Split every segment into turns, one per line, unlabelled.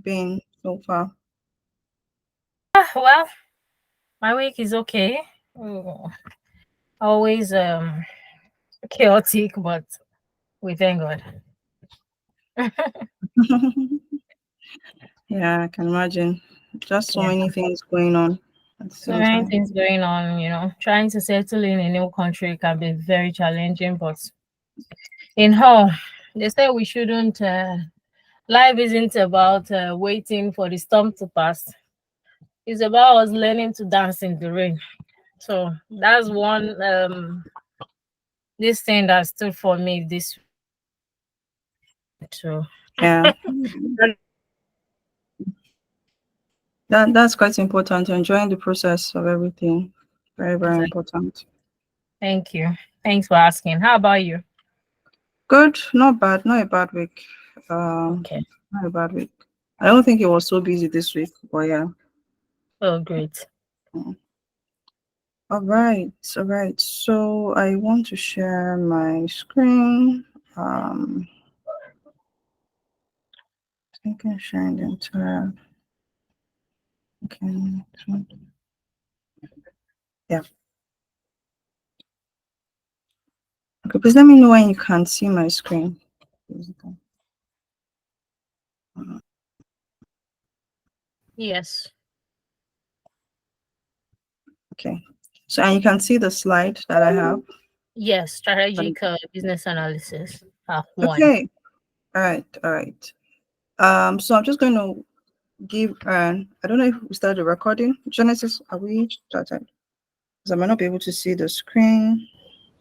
been so far?
Well, my week is okay. Mm, Always chaotic, but we thank God.
Yeah, I can imagine. Just so
Yeah.
many things going on at the
So
same
many
time.
things going on, trying to settle in a new country can be very challenging, but in all, they say we shouldn't, life isn't about waiting for the storm to pass. It's about us learning to dance in the rain. So that's one this thing that stood for me this too.
Yeah, that's quite important. Enjoying the process of everything. Very, very
Exactly.
important.
Thank you. Thanks for asking. How about you?
Good, not bad, not a bad week.
Okay.
Not a bad week. I don't think it was so busy this week, but yeah.
Oh, great.
Mm. All right. So I want to share my screen. I think I'm sharing the entire. Okay. Yeah. Okay. Please let me know when you can see my screen.
Yes.
Okay. So and you can see the slide that I have.
Yes. Strategic business analysis. One.
Okay. All right. All right. So I'm just going to give I don't know if we started the recording. Genesis, are we started? Because I might not be able to see the screen.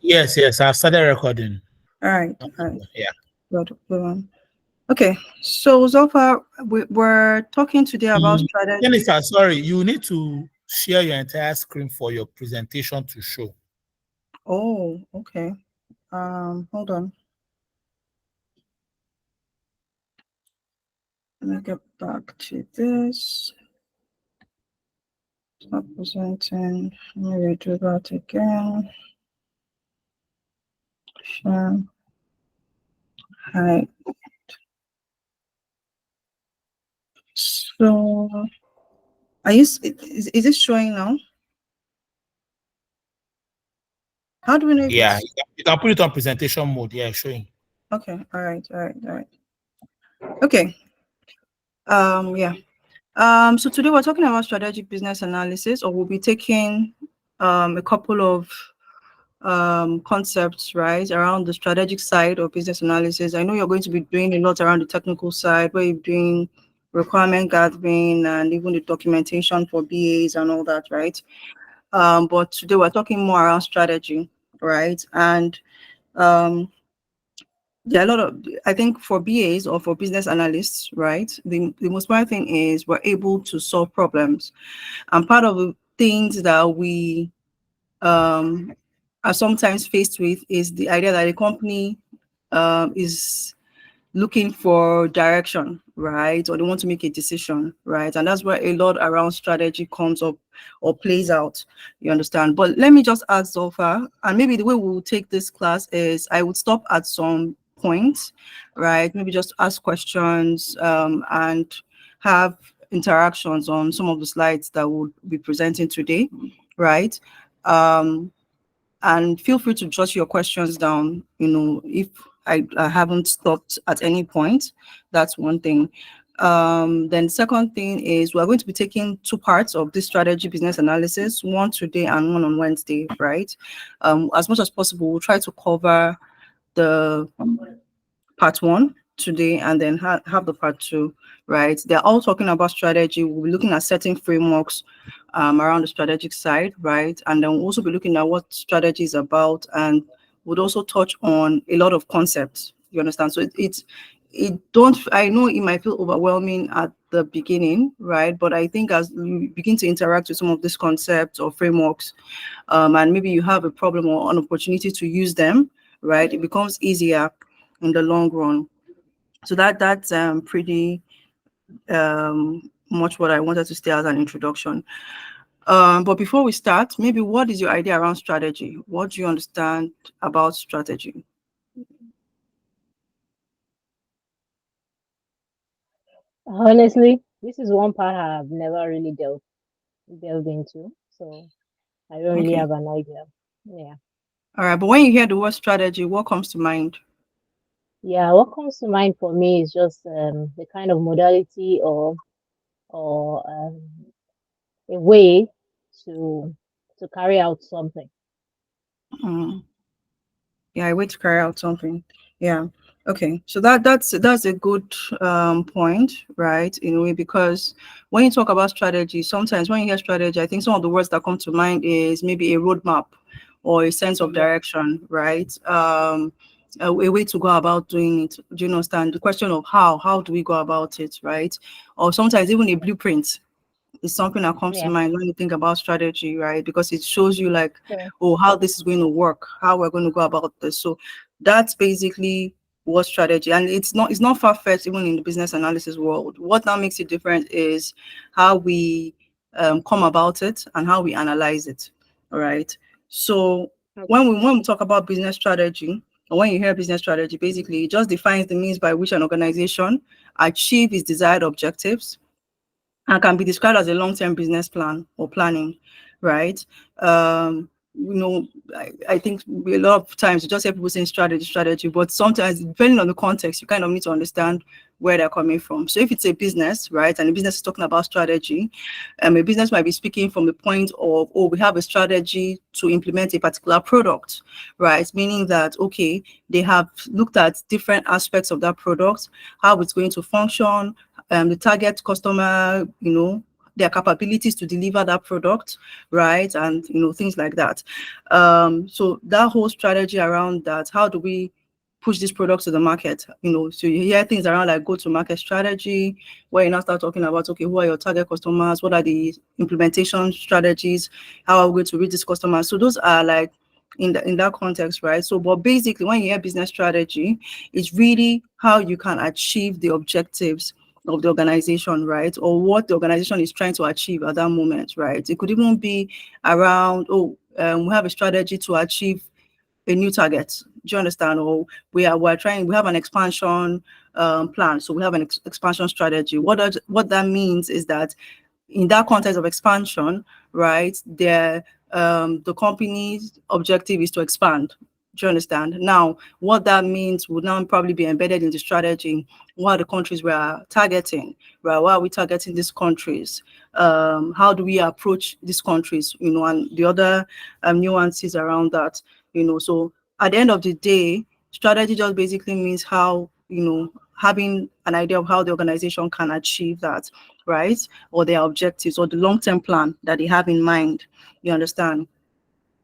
Yes, I've started recording.
All right. All right.
Yeah.
Good. Okay. So far we're talking today about strategy.
Jennifer, sorry, you need to share your entire screen for your presentation to show.
Oh, okay. Hold on. Let me get back to this. It's not presenting. Let me do that again. Share. Hi. So, is it showing now? How do we know if
Yeah,
it's
you can put it on presentation mode. Yeah, showing.
okay? All right. Okay. Yeah. So today we're talking about strategic business analysis, or we'll be taking a couple of concepts, right, around the strategic side of business analysis. I know you're going to be doing a lot around the technical side, where you're doing requirement gathering and even the documentation for BAs and all that, right? But today we're talking more around strategy, right? And there are a lot of, I think for BAs or for business analysts, right, the most important thing is we're able to solve problems. And part of the things that we are sometimes faced with is the idea that a company is looking for direction, right? Or they want to make a decision, right? And that's where a lot around strategy comes up or plays out, you understand? But let me just add so far, and maybe the way we'll take this class is I would stop at some points, right? Maybe just ask questions and have interactions on some of the slides that we'll be presenting today, right? Um, and feel free to jot your questions down, if I haven't stopped at any point. That's one thing. Then second thing is we're going to be taking two parts of this strategy business analysis, one today and one on Wednesday, right? As much as possible, we'll try to cover the part one today and then have the part two, right? They're all talking about strategy. We'll be looking at setting frameworks around the strategic side, right? And then we'll also be looking at what strategy is about, and would also touch on a lot of concepts. You understand? So I know it might feel overwhelming at the beginning, right? But I think as you begin to interact with some of these concepts or frameworks, and maybe you have a problem or an opportunity to use them, right? It becomes easier in the long run. So that's pretty much what I wanted to say as an introduction. But before we start, maybe what is your idea around strategy? What do you understand about strategy?
Honestly, this is one part I've never really delved into, so I don't really
Okay.
have an idea. Yeah.
All right. But when you hear the word strategy, what comes to mind?
Yeah, what comes to mind for me is just the kind of modality or a way to carry out something.
Mm. Yeah, I wait to carry out something. Yeah. Okay. So that's a good point, right? In a way, because when you talk about strategy, sometimes when you hear strategy, I think some of the words that come to mind is maybe a roadmap or a sense of
Yeah.
direction, right? A way to go about doing it. Do you understand? The question of how do we go about it, right? Or sometimes even a blueprint is something that comes to
Yeah.
mind when you think about strategy, right? Because it shows you like,
Sure.
oh, how this is going to work, how we're going to go about this. So that's basically what strategy, and it's not far-fetched even in the business analysis world. What now makes it different is how we come about it and how we analyze it. All right. So
Okay.
when we talk about business strategy, or when you hear business strategy, basically it just defines the means by which an organization achieve its desired objectives and can be described as a long-term business plan or planning, right? You know, I think a lot of times you just hear people saying strategy, but sometimes depending on the context, you kind of need to understand where they're coming from. So if it's a business, right, and the business is talking about strategy, a business might be speaking from the point of, oh, we have a strategy to implement a particular product, right? Meaning that, okay, they have looked at different aspects of that product, how it's going to function, the target customer, their capabilities to deliver that product, right? And things like that. So that whole strategy around that, how do we push this product to the market? So you hear things around like go-to-market strategy, where you now start talking about, okay, who are your target customers? What are the implementation strategies? How are we going to reach these customers? So those are like in that context, right? So, but basically, when you hear business strategy, it's really how you can achieve the objectives of the organization, right? Or what the organization is trying to achieve at that moment, right? It could even be around, we have a strategy to achieve a new target. Do you understand? Or we have an expansion plan. So we have an expansion strategy. What that means is that in that context of expansion, right, the company's objective is to expand. Do you understand? Now, what that means would now probably be embedded in the strategy. What are the countries we are targeting? Right? Why are we targeting these countries? How do we approach these countries? And the other nuances around that. So at the end of the day, strategy just basically means how, having an idea of how the organization can achieve that, right? Or their objectives or the long-term plan that they have in mind. You understand?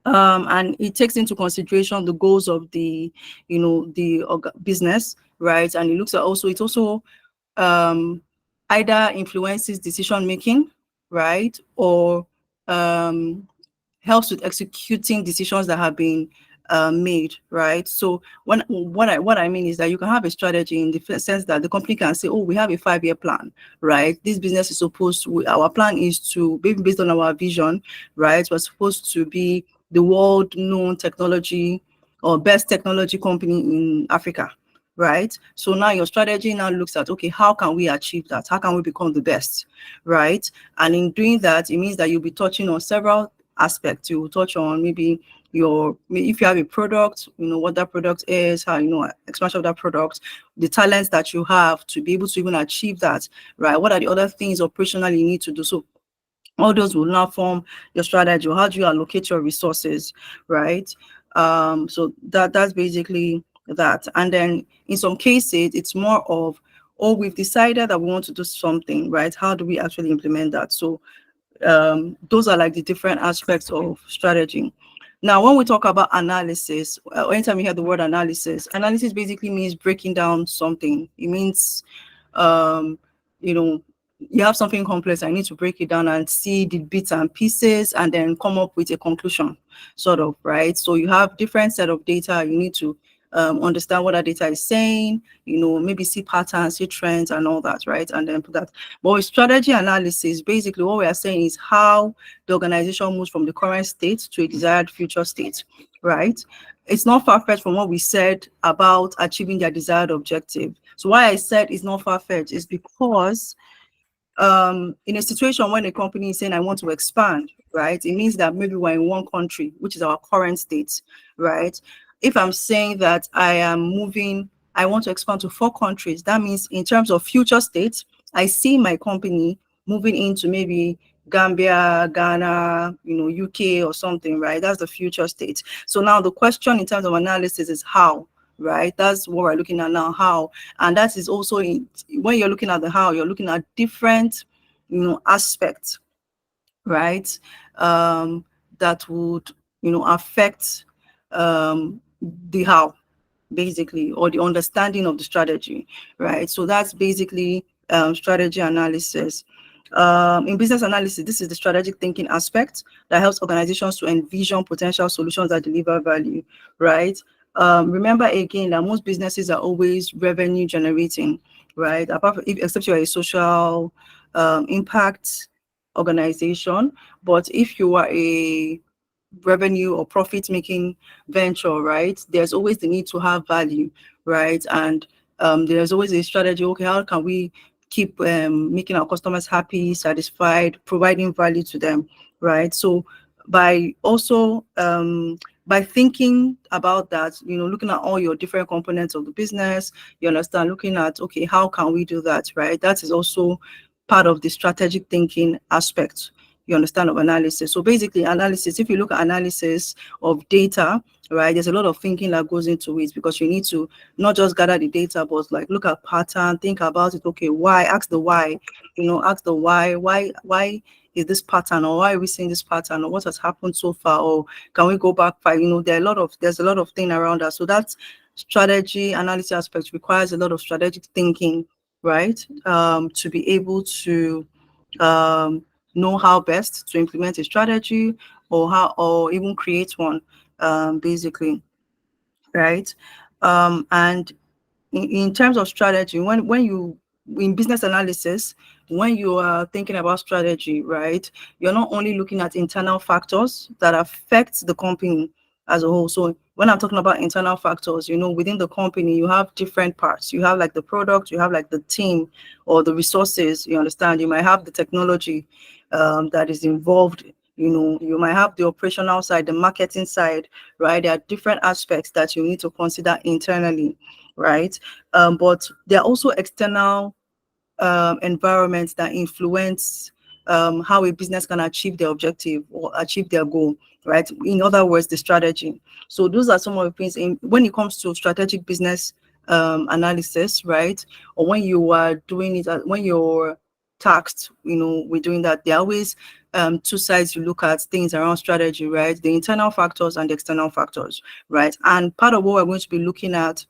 And it takes into consideration the goals of the business, right? And it also um, either influences decision making, right? Or um, helps with executing decisions that have been made, right? So what I mean is that you can have a strategy in the sense that the company can say, oh, we have a 5-year plan, right? This business is our plan is to be based on our vision, right? We're supposed to be the world known technology or best technology company in Africa, right? So now your strategy now looks at, okay, how can we achieve that? How can we become the best, right? And in doing that, it means that you'll be touching on several aspects. You will touch on maybe if you have a product, what that product is, how expansion of that product, the talents that you have to be able to even achieve that, right? What are the other things operationally you need to do? So all those will now form your strategy. How do you allocate your resources, right? So that's basically that. And then in some cases, it's more of, oh, we've decided that we want to do something, right? How do we actually implement that? So those are like the different aspects of strategy. Now, when we talk about analysis, anytime you hear the word analysis basically means breaking down something. It means, um, you know, you have something complex, I need to break it down and see the bits and pieces and then come up with a conclusion, sort of, right? So you have different set of data. You need to understand what that data is saying, maybe see patterns, see trends and all that, right? And then put that. But with strategy analysis, basically what we are saying is how the organization moves from the current state to a desired future state, right? It's not far-fetched from what we said about achieving their desired objective. So why I said it's not far-fetched is because in a situation when a company is saying I want to expand, right, it means that maybe we're in one country, which is our current state, right? If I'm saying that I want to expand to 4 countries, that means in terms of future states, I see my company moving into maybe Gambia, Ghana, UK or something, right? That's the future state. So now the question in terms of analysis is how, right? That's what we're looking at now, how. And that is also when you're looking at the how, you're looking at different, aspects, right? That would, affect the how, basically, or the understanding of the strategy, right? So that's basically strategy analysis. In business analysis, this is the strategic thinking aspect that helps organizations to envision potential solutions that deliver value, right? Remember again that most businesses are always revenue generating, right? Except you're a social impact organization, but if you are a revenue or profit making venture, right, there's always the need to have value, right? And there's always a strategy. Okay, how can we keep making our customers happy, satisfied, providing value to them, right? So by also by thinking about that, looking at all your different components of the business, you understand, looking at, okay, how can we do that, right? That is also part of the strategic thinking aspect, you understand, of analysis. So basically analysis, if you look at analysis of data, right, there's a lot of thinking that goes into it, because you need to not just gather the data, but like look at pattern, think about it. Okay, why? Ask the why, ask the why is this pattern, or why are we seeing this pattern, or what has happened so far, or can we go back 5? There's a lot of thing around that. So that strategy analysis aspect requires a lot of strategic thinking, right? To be able to know how best to implement a strategy, or even create one, basically, right? And in terms of strategy, when you in business analysis, when you are thinking about strategy, right, you're not only looking at internal factors that affect the company as a whole. So when I'm talking about internal factors, within the company, you have different parts. You have like the product, you have like the team or the resources, you understand. You might have the technology that is involved. You might have the operational side, the marketing side, right? There are different aspects that you need to consider internally, right? But there are also external environments that influence how a business can achieve their objective or achieve their goal, right? In other words, the strategy. So those are some of the things when it comes to strategic business analysis, right? Or when you are doing it, when you're tasked, with doing that, there are always two sides you look at things around strategy, right? The internal factors and the external factors, right? And part of what we're going to be looking at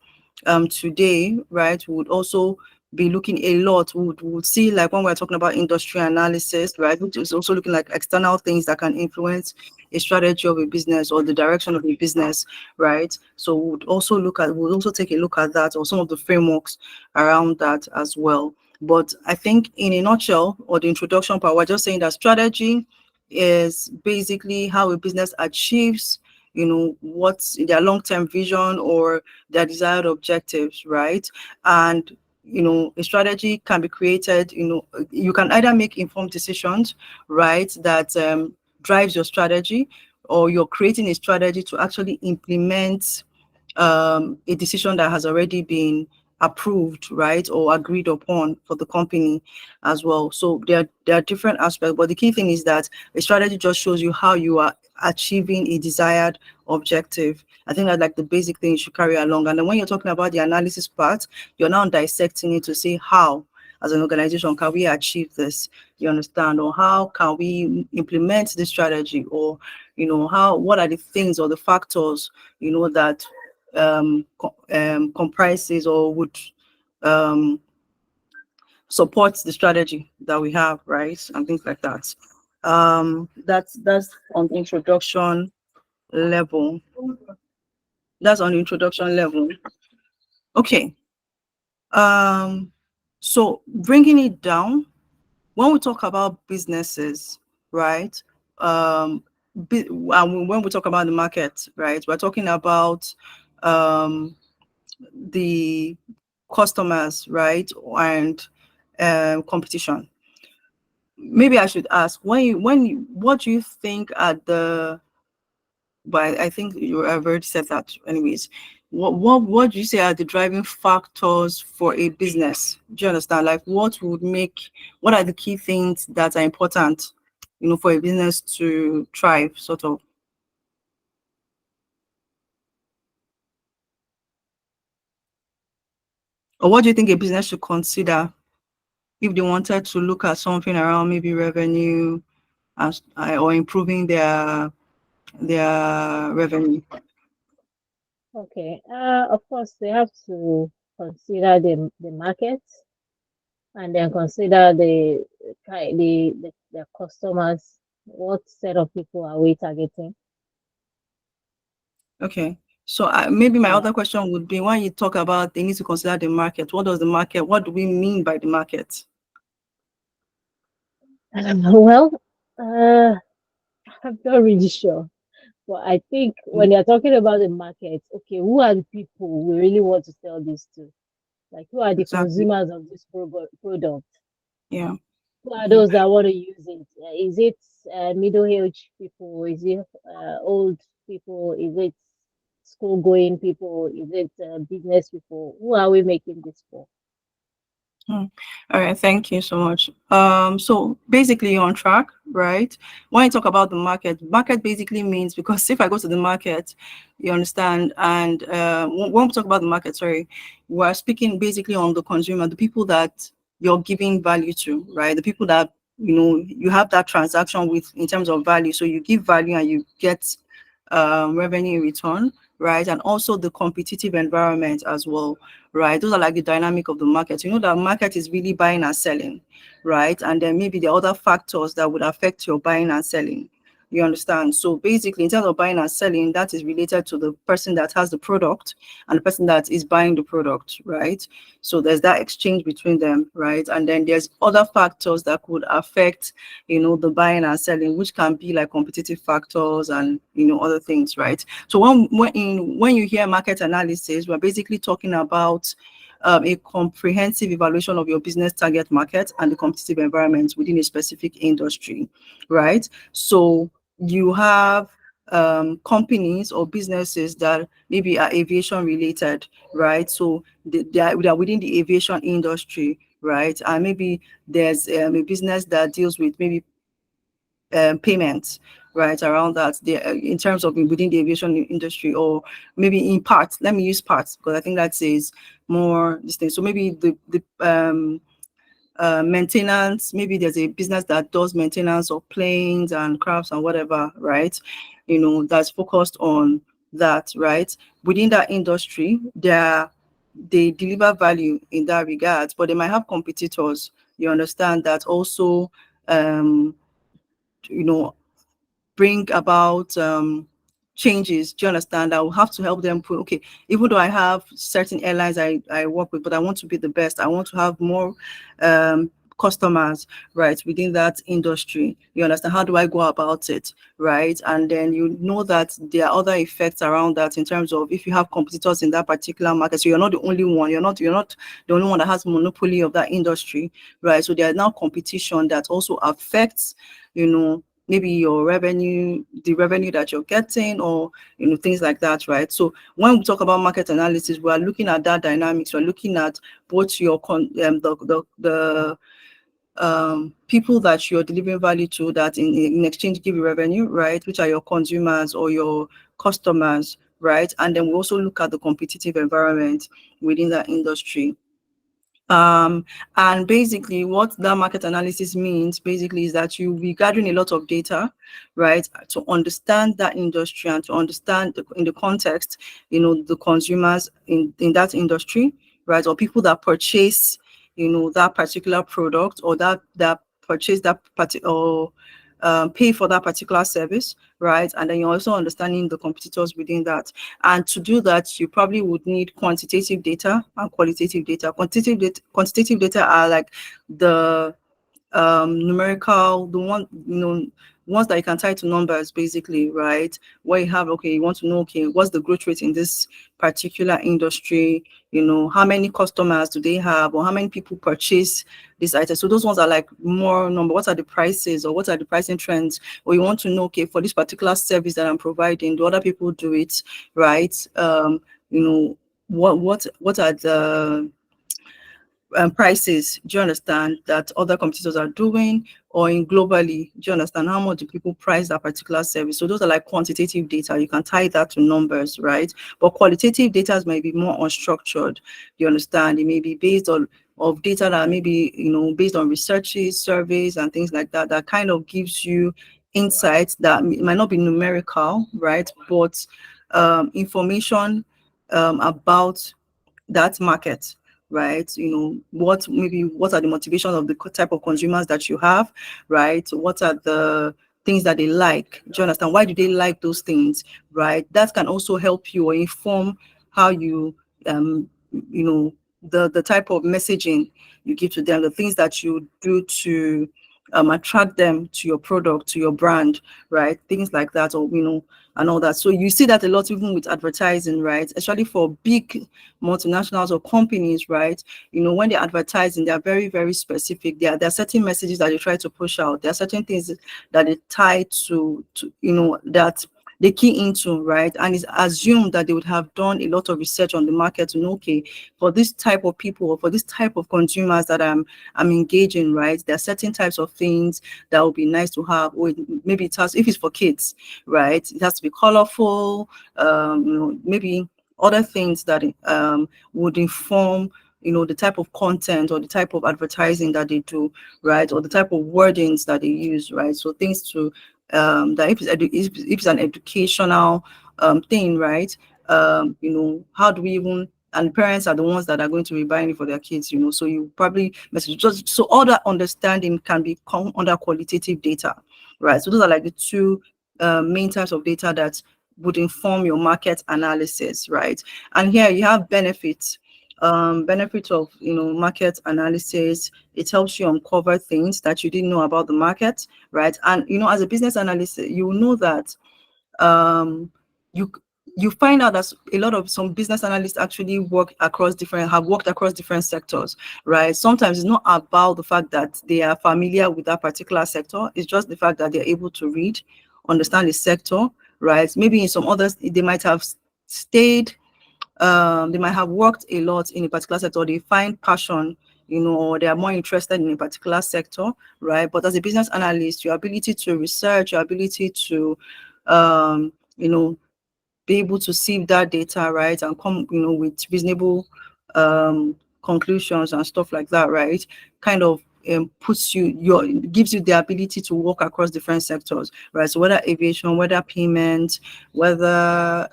today, right, would also be looking a lot, would see, like when we're talking about industry analysis, right, which is also looking like external things that can influence a strategy of a business or the direction of a business, right? So we'll also take a look at that, or some of the frameworks around that as well. But I think in a nutshell, or the introduction part, we're just saying that strategy is basically how a business achieves, what's their long-term vision or their desired objectives, right? And a strategy can be created. You can either make informed decisions, right, that drives your strategy, or you're creating a strategy to actually implement a decision that has already been approved, right, or agreed upon for the company as well. So there are different aspects, but the key thing is that a strategy just shows you how you are achieving a desired objective. I think that's like the basic thing you should carry along. And then when you're talking about the analysis part, you're now dissecting it to see how, as an organization, can we achieve this? You understand? Or how can we implement this strategy? Or, what are the things or the factors, that comprises or would support the strategy that we have, right? And things like that. That's on the introduction level. That's on the introduction level. Okay. So bringing it down, when we talk about businesses, right? And when we talk about the market, right, we're talking about the customers, right, and competition. Maybe I should ask, what do you think are the, but I think you have already said that anyways. What do you say are the driving factors for a business? Do you understand? Like what are the key things that are important, for a business to thrive, sort of? Or what do you think a business should consider if they wanted to look at something around maybe revenue or improving their revenue?
Okay. Of course, they have to consider the market, and then consider the customers. What set of people are we targeting?
Okay. So maybe my
Yeah.
other question would be, when you talk about they need to consider the market, what do we mean by the market?
Well, I'm not really sure. But I think when you're talking about the market, okay, who are the people we really want to sell this to? Like, who are the
Exactly.
consumers of this product?
Yeah.
Who are
Yeah.
those that want to use it? Is it middle-aged people? Is it old people? Is it school-going people? Is it business people? Who are we making this for?
Hmm. All right, thank you so much. So basically you're on track, right? When you talk about the market basically means, because if I go to the market, you understand, and when we talk about the market, sorry, we're speaking basically on the consumer, the people that you're giving value to, right? The people that you have that transaction with in terms of value. So you give value and you get revenue in return, right? And also the competitive environment as well, right? Those are like the dynamic of the market. You know, the market is really buying and selling, right? And then maybe the other factors that would affect your buying and selling. You understand? So basically, in terms of buying and selling, that is related to the person that has the product and the person that is buying the product, right? So there's that exchange between them, right? And then there's other factors that could affect, the buying and selling, which can be like competitive factors and, other things, right? So when you hear market analysis, we're basically talking about a comprehensive evaluation of your business target market and the competitive environment within a specific industry, right? So you have companies or businesses that maybe are aviation related, right? So they are within the aviation industry, right? And maybe there's a business that deals with maybe payments, right, around that, in terms of within the aviation industry, or maybe in parts. Let me use parts because I think that says more this thing. So maybe the maintenance, maybe there's a business that does maintenance of planes and crafts and whatever, right? That's focused on that, right? Within that industry, they deliver value in that regard, but they might have competitors, you understand, that also you know bring about changes. Do you understand? I will have to help them put, okay, even though I have certain airlines I work with, but I want to be the best. I want to have more customers, right, within that industry. You understand? How do I go about it, right? And then you know that there are other effects around that in terms of if you have competitors in that particular market. So you're not the only one. You're not the only one that has monopoly of that industry, right? So there are now competition that also affects, maybe your revenue, the revenue that you're getting, or things like that, right? So when we talk about market analysis, we are looking at that dynamics. We're looking at both your the people that you're delivering value to, that in exchange give you revenue, right? Which are your consumers or your customers, right? And then we also look at the competitive environment within that industry. And basically what that market analysis means basically is that you'll be gathering a lot of data, right, to understand that industry and to understand in the context, the consumers in that industry, right, or people that purchase, that particular product, or that purchase that particular pay for that particular service, right? And then you're also understanding the competitors within that. And to do that, you probably would need quantitative data and qualitative data. Quantitative data are like the numerical, the one, ones that you can tie to numbers, basically, right? Where you have, okay, you want to know, okay, what's the growth rate in this particular industry? How many customers do they have, or how many people purchase this item? So those ones are like more number. What are the prices, or what are the pricing trends? Or you want to know, okay, for this particular service that I'm providing, do other people do it, right? What are the prices, do you understand, that other competitors are doing, or in globally, do you understand how much do people price that particular service? So those are like quantitative data. You can tie that to numbers, right? But qualitative data may be more unstructured. You understand? It may be based on of data that maybe based on researches, surveys, and things like that. That kind of gives you insights that might not be numerical, right? But information about that market, right? What are the motivations of the type of consumers that you have, right? What are the things that they like? Do you understand? Why do they like those things, right? That can also help you or inform how you the type of messaging you give to them, the things that you do to attract them to your product, to your brand, right? Things like that, or and all that. So you see that a lot even with advertising, right? Especially for big multinationals or companies, right? When they're advertising, they're very, very specific. There are certain messages that they try to push out. There are certain things that they tie to that they key into, right? And it's assumed that they would have done a lot of research on the market to know, okay, for this type of people or for this type of consumers that I'm engaging, right? There are certain types of things that would be nice to have, or maybe it has, if it's for kids, right? It has to be colorful, maybe other things that would inform the type of content or the type of advertising that they do, right? Or the type of wordings that they use, right? So things to that if it's an educational thing, right? How do we even, and parents are the ones that are going to be buying it for their kids, so you probably message, just so all that understanding can become under qualitative data, right? So those are like the two main types of data that would inform your market analysis, right? And here you have benefits. Benefits of market analysis. It helps you uncover things that you didn't know about the market, right? And as a business analyst, you know that you find out that a lot of some business analysts actually have worked across different sectors, right? Sometimes it's not about the fact that they are familiar with that particular sector. It's just the fact that they're able to read, understand the sector, right? Maybe in some others, they might have stayed, they might have worked a lot in a particular sector. They find passion, or they are more interested in a particular sector, right? But as a business analyst, your ability to research, your ability to, be able to sieve that data, right, and come, with reasonable conclusions and stuff like that, right, kind of gives you the ability to work across different sectors, right? So whether aviation, whether payment, whether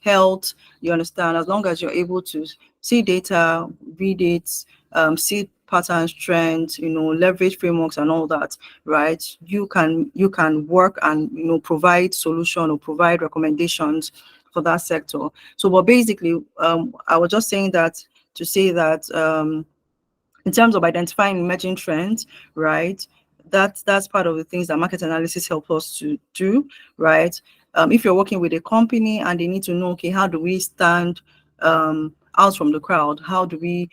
health, you understand, as long as you're able to see data, read it, see patterns, trends, leverage frameworks and all that, right? You can work and provide solution or provide recommendations for that sector. So, but basically, I was just saying that to say that in terms of identifying emerging trends, right? That's part of the things that market analysis help us to do, right? If you're working with a company and they need to know, okay, how do we stand out from the crowd? How do we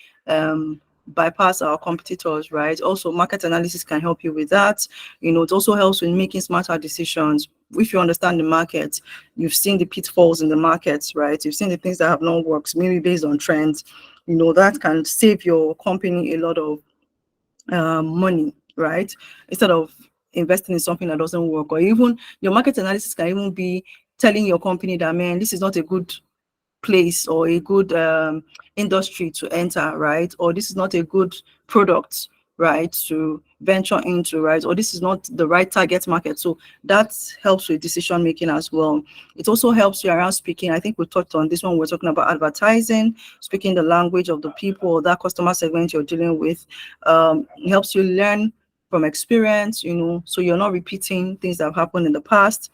bypass our competitors, right? Also, market analysis can help you with that. It also helps with making smarter decisions. If you understand the market, you've seen the pitfalls in the markets, right? You've seen the things that have not worked, maybe based on trends. That can save your company a lot of money, right? Instead of investing in something that doesn't work, or even your market analysis can even be telling your company that, man, this is not a good place or a good industry to enter, right? Or this is not a good product, right, to venture into, right? Or this is not the right target market. So that helps with decision making as well. It also helps you around speaking. I think we talked on this one. We're talking about advertising, speaking the language of the people or that customer segment you're dealing with. It helps you learn from experience, so you're not repeating things that have happened in the past.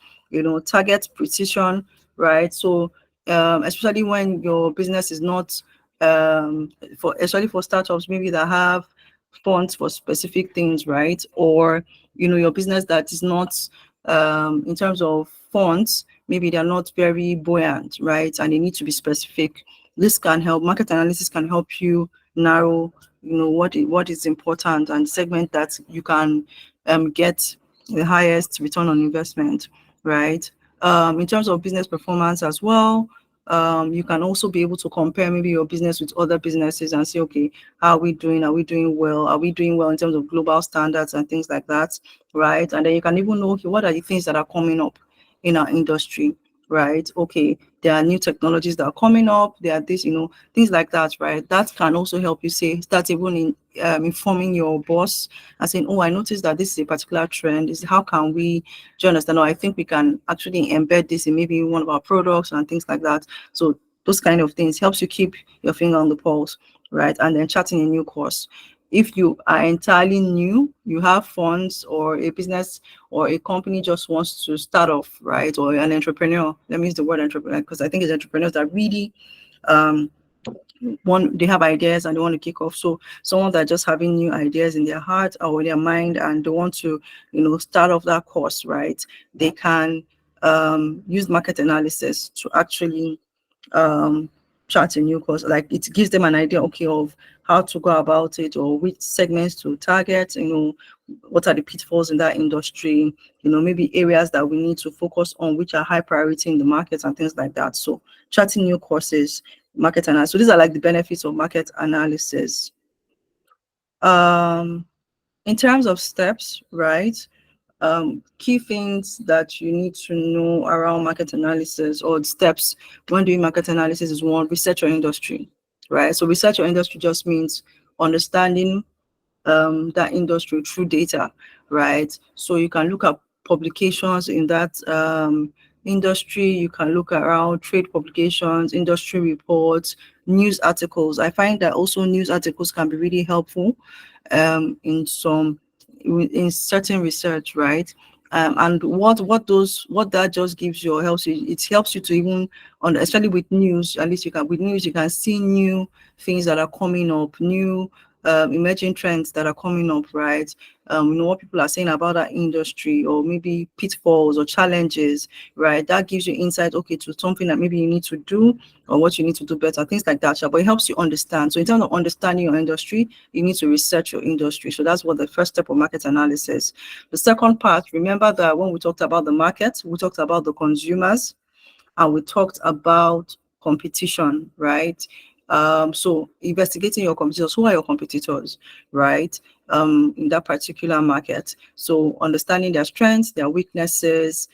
Target precision, right? So especially when your business is not especially for startups maybe that have funds for specific things, right? Or, your business that is not, in terms of funds, maybe they're not very buoyant, right? And they need to be specific. This can help, market analysis can help you narrow, what is important and segment that you can get the highest return on investment, right? In terms of business performance as well, you can also be able to compare maybe your business with other businesses and say, okay, how are we doing? Are we doing well? Are we doing well in terms of global standards and things like that, right? And then you can even know, okay, what are the things that are coming up in our industry, right? Okay, there are new technologies that are coming up. There are this, things like that, right? That can also help you start even in informing your boss and saying, oh, I noticed that this is a particular trend. How can we, do you understand? Or I think we can actually embed this in maybe one of our products and things like that. So those kind of things helps you keep your finger on the pulse, right? And then charting a new course. If you are entirely new, you have funds, or a business or a company just wants to start off, right? Or an entrepreneur, let me use the word entrepreneur, because I think it's entrepreneurs that really they have ideas and they want to kick off. So someone that just having new ideas in their heart or their mind and they want to, start off that course, right? They can use market analysis to actually chart a new course. Like, it gives them an idea, okay, of how to go about it, or which segments to target, what are the pitfalls in that industry, maybe areas that we need to focus on, which are high priority in the market and things like that. So charting new courses, market analysis. So these are like the benefits of market analysis. In terms of steps, right? Key things that you need to know around market analysis, or steps when doing market analysis, is one, research your industry, right? So research your industry just means understanding that industry through data, right? So you can look at publications in that industry, you can look around trade publications, industry reports, news articles. I find that also news articles can be really helpful in certain research, right? And what that just gives you or helps you, it helps you to even especially with news, at least you can see new things that are coming up, new emerging trends that are coming up, right? What people are saying about that industry, or maybe pitfalls or challenges, right? That gives you insight, okay, to something that maybe you need to do, or what you need to do better, things like that. But it helps you understand. So in terms of understanding your industry, you need to research your industry. So that's what the first step of market analysis. The second part, remember that when we talked about the market, we talked about the consumers, and we talked about competition, right? So investigating your competitors, who are your competitors, right? In that particular market. So understanding their strengths, their weaknesses,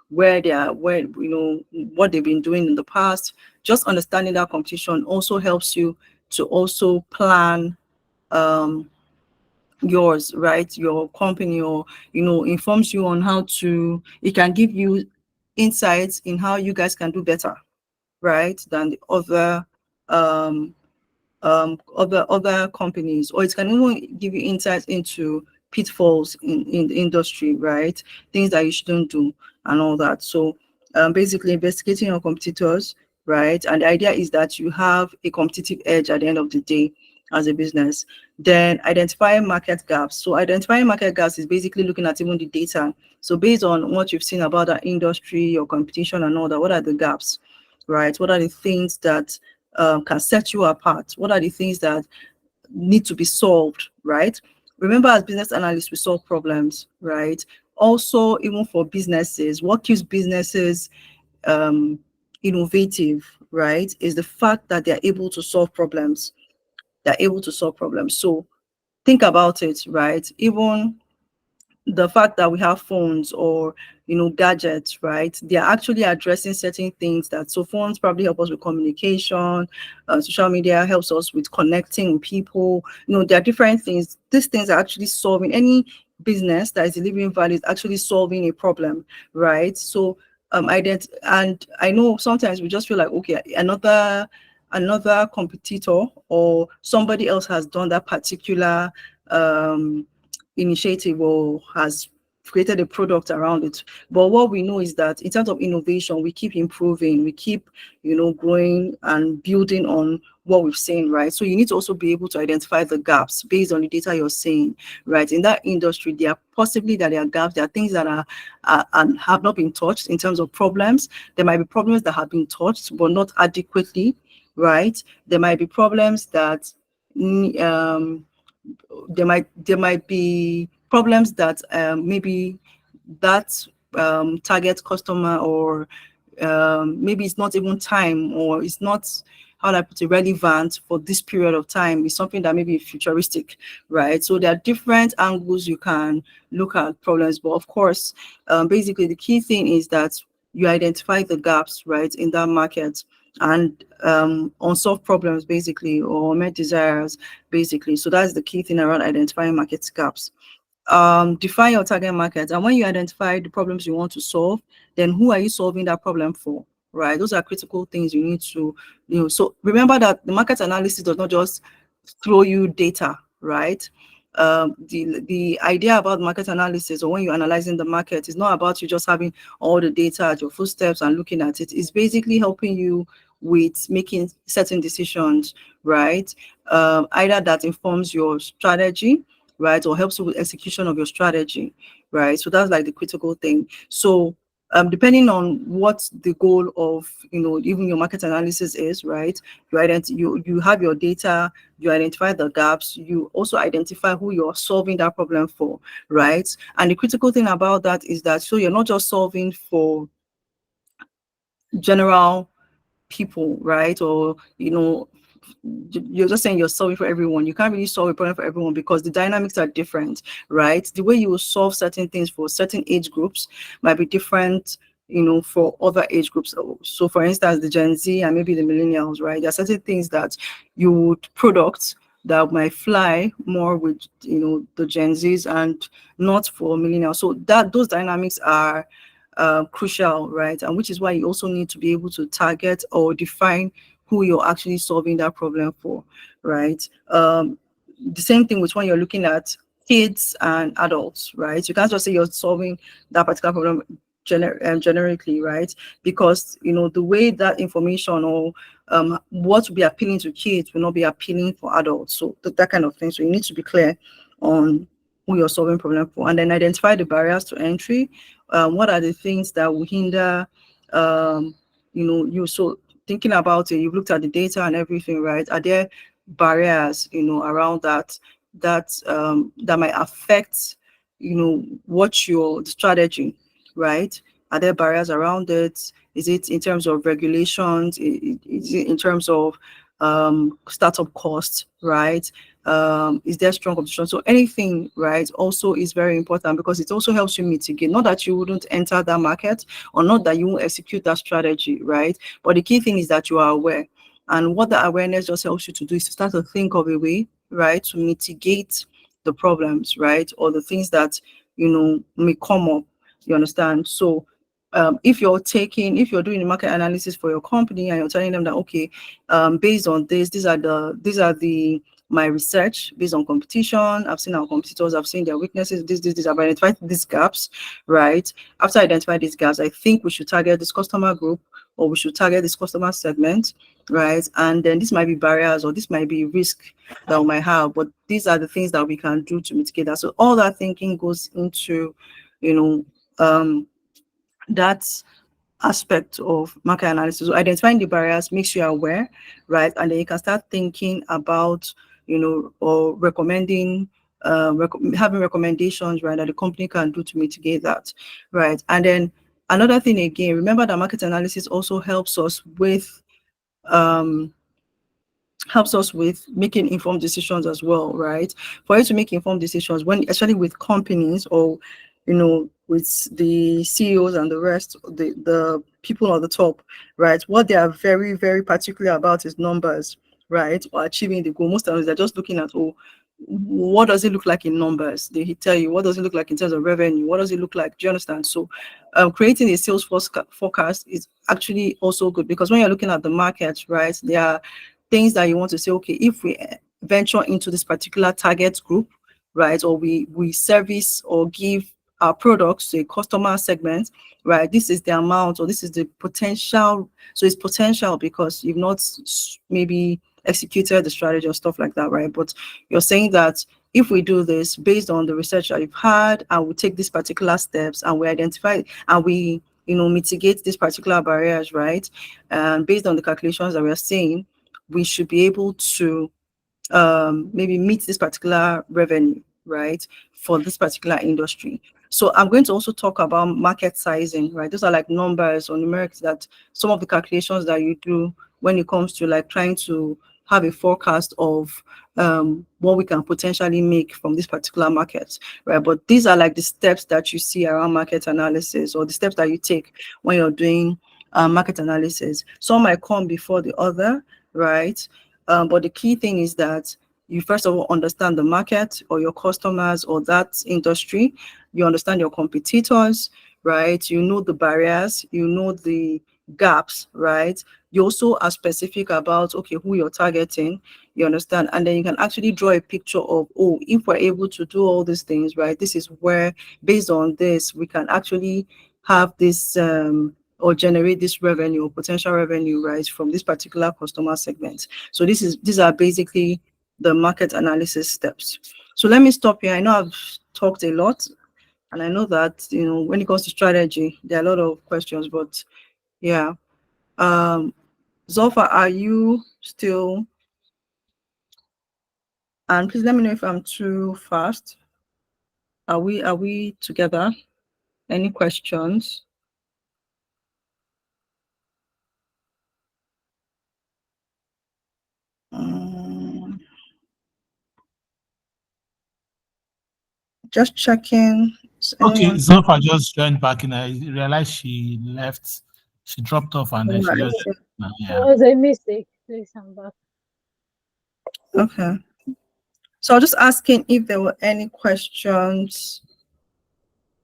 where they are, what they've been doing in the past. Just understanding that competition also helps you to also plan yours, right? Your company, or informs you on how to, it can give you insights in how you guys can do better, right, than the other companies. Or it can even give you insights into pitfalls in the industry, right? Things that you shouldn't do and all that. So basically investigating your competitors, right? And the idea is that you have a competitive edge at the end of the day as a business. Then identifying market gaps. So identifying market gaps is basically looking at even the data. So based on what you've seen about that industry, your competition and all that, what are the gaps, right? What are the things that can set you apart? What are the things that need to be solved, right? Remember, as business analysts, we solve problems, right? Also, even for businesses, what keeps businesses innovative, right, is the fact that they're able to solve problems. They're able to solve problems. So think about it, right? Even the fact that we have phones or gadgets, right, they're actually addressing certain things. That so phones probably help us with communication, social media helps us with connecting with people. There are different things. These things are actually solving, any business that is delivering value is actually solving a problem, right? So and I know sometimes we just feel like, okay, another competitor or somebody else has done that particular initiative or has created a product around it. But what we know is that in terms of innovation, we keep improving, we keep growing and building on what we've seen, right? So you need to also be able to identify the gaps based on the data you're seeing, right? In that industry, there are possibly that there are gaps, there are things that are and have not been touched in terms of problems. There might be problems that have been touched but not adequately, right? There might be problems that there might be problems that maybe that target customer, or maybe it's not even time, or it's not, how do I put it, relevant for this period of time. It's something that may be futuristic, right? So there are different angles you can look at problems, but of course, basically the key thing is that you identify the gaps, right, in that market, and unsolved problems, basically, or met desires, basically. So that's the key thing around identifying market gaps. Define your target market, and when you identify the problems you want to solve, then who are you solving that problem for, right? Those are critical things you need to, so remember that the market analysis does not just throw you data, right? The idea about market analysis, or when you're analyzing the market, is not about you just having all the data at your footsteps and looking at it. It's basically helping you with making certain decisions, right? Either that informs your strategy, right, or helps you with execution of your strategy, right? So that's like the critical thing. So depending on what the goal of, even your market analysis is, right, you have your data, you identify the gaps, you also identify who you're solving that problem for, right? And the critical thing about that is that, so you're not just solving for general people, right? Or you're just saying you're solving for everyone. You can't really solve a problem for everyone, because the dynamics are different, right? The way you will solve certain things for certain age groups might be different, for other age groups. So for instance, the Gen Z and maybe the millennials, right? There are certain things that you would products that might fly more with the Gen Zs and not for millennials. So those dynamics are crucial, right? And which is why you also need to be able to target or define who you're actually solving that problem for, right? The same thing with when you're looking at kids and adults, right? You can't just say you're solving that particular problem generically, right? Because the way that information or what will be appealing to kids will not be appealing for adults. So that kind of thing. So you need to be clear on who you're solving problem for, and then identify the barriers to entry. What are the things that will hinder you? So thinking about it, you've looked at the data and everything, right? Are there barriers around that might affect what your strategy, right? Are there barriers around it? Is it in terms of regulations? Is it in terms of startup costs, right? Is there strong competition? So anything, right, also is very important, because it also helps you mitigate. Not that you wouldn't enter that market, or not that you won't execute that strategy, right? But the key thing is that you are aware. And what the awareness just helps you to do is to start to think of a way, right, to mitigate the problems, right, or the things that may come up. You understand? So if you're doing a market analysis for your company, and you're telling them that, okay, based on these are the my research based on competition, I've seen our competitors, I've seen their weaknesses, this, I've identified these gaps, right? After identifying these gaps, I think we should target this customer group, or we should target this customer segment, right? And then this might be barriers, or this might be risk that we might have, but these are the things that we can do to mitigate that. So all that thinking goes into, that aspect of market analysis. So identifying the barriers makes you aware, right? And then you can start thinking about, or recommending, having recommendations, right, that the company can do to mitigate that, right? And then another thing again, remember that market analysis also helps us with making informed decisions as well, right? For you to make informed decisions, especially with companies, or with the CEOs and the rest, the people on the top, right? What they are very, very particular about is numbers, right? Or achieving the goal. Most times they're just looking at, what does it look like in numbers? They tell you, what does it look like in terms of revenue? What does it look like? Do you understand? So creating a sales forecast is actually also good, because when you're looking at the market, right, there are things that you want to say, okay, if we venture into this particular target group, right, or we service or give our products to a customer segment, right, this is the amount, or this is the potential. So it's potential because you've not maybe executed the strategy or stuff like that, right? But you're saying that if we do this based on the research that you've had, and we take these particular steps, and we identify and we mitigate these particular barriers, right? And based on the calculations that we are seeing, we should be able to maybe meet this particular revenue, right, for this particular industry. So I'm going to also talk about market sizing, right? Those are like numbers or numerics, that some of the calculations that you do when it comes to like trying to have a forecast of what we can potentially make from this particular market, right? But these are like the steps that you see around market analysis, or the steps that you take when you're doing market analysis. Some might come before the other, right? But the key thing is that you first of all understand the market or your customers or that industry. You understand your competitors, right? You know the barriers, you know the gaps, right? You also are specific about, okay, who you're targeting, you understand? And then you can actually draw a picture of, oh, if we're able to do all these things, right, this is where, based on this, we can actually have this or generate this revenue or potential revenue, right, from this particular customer segment. So these are basically the market analysis steps. So let me stop here. I know I've talked a lot, and I know that, when it comes to strategy, there are a lot of questions, but yeah. Zulfa, are you still? And please let me know if I'm too fast. Are we together? Any questions? Just checking.
Okay, Zulfa just joined back and I realized she left. She dropped off and then she just
It was a mistake. Please, I'm back.
Okay. So I was just asking if there were any questions.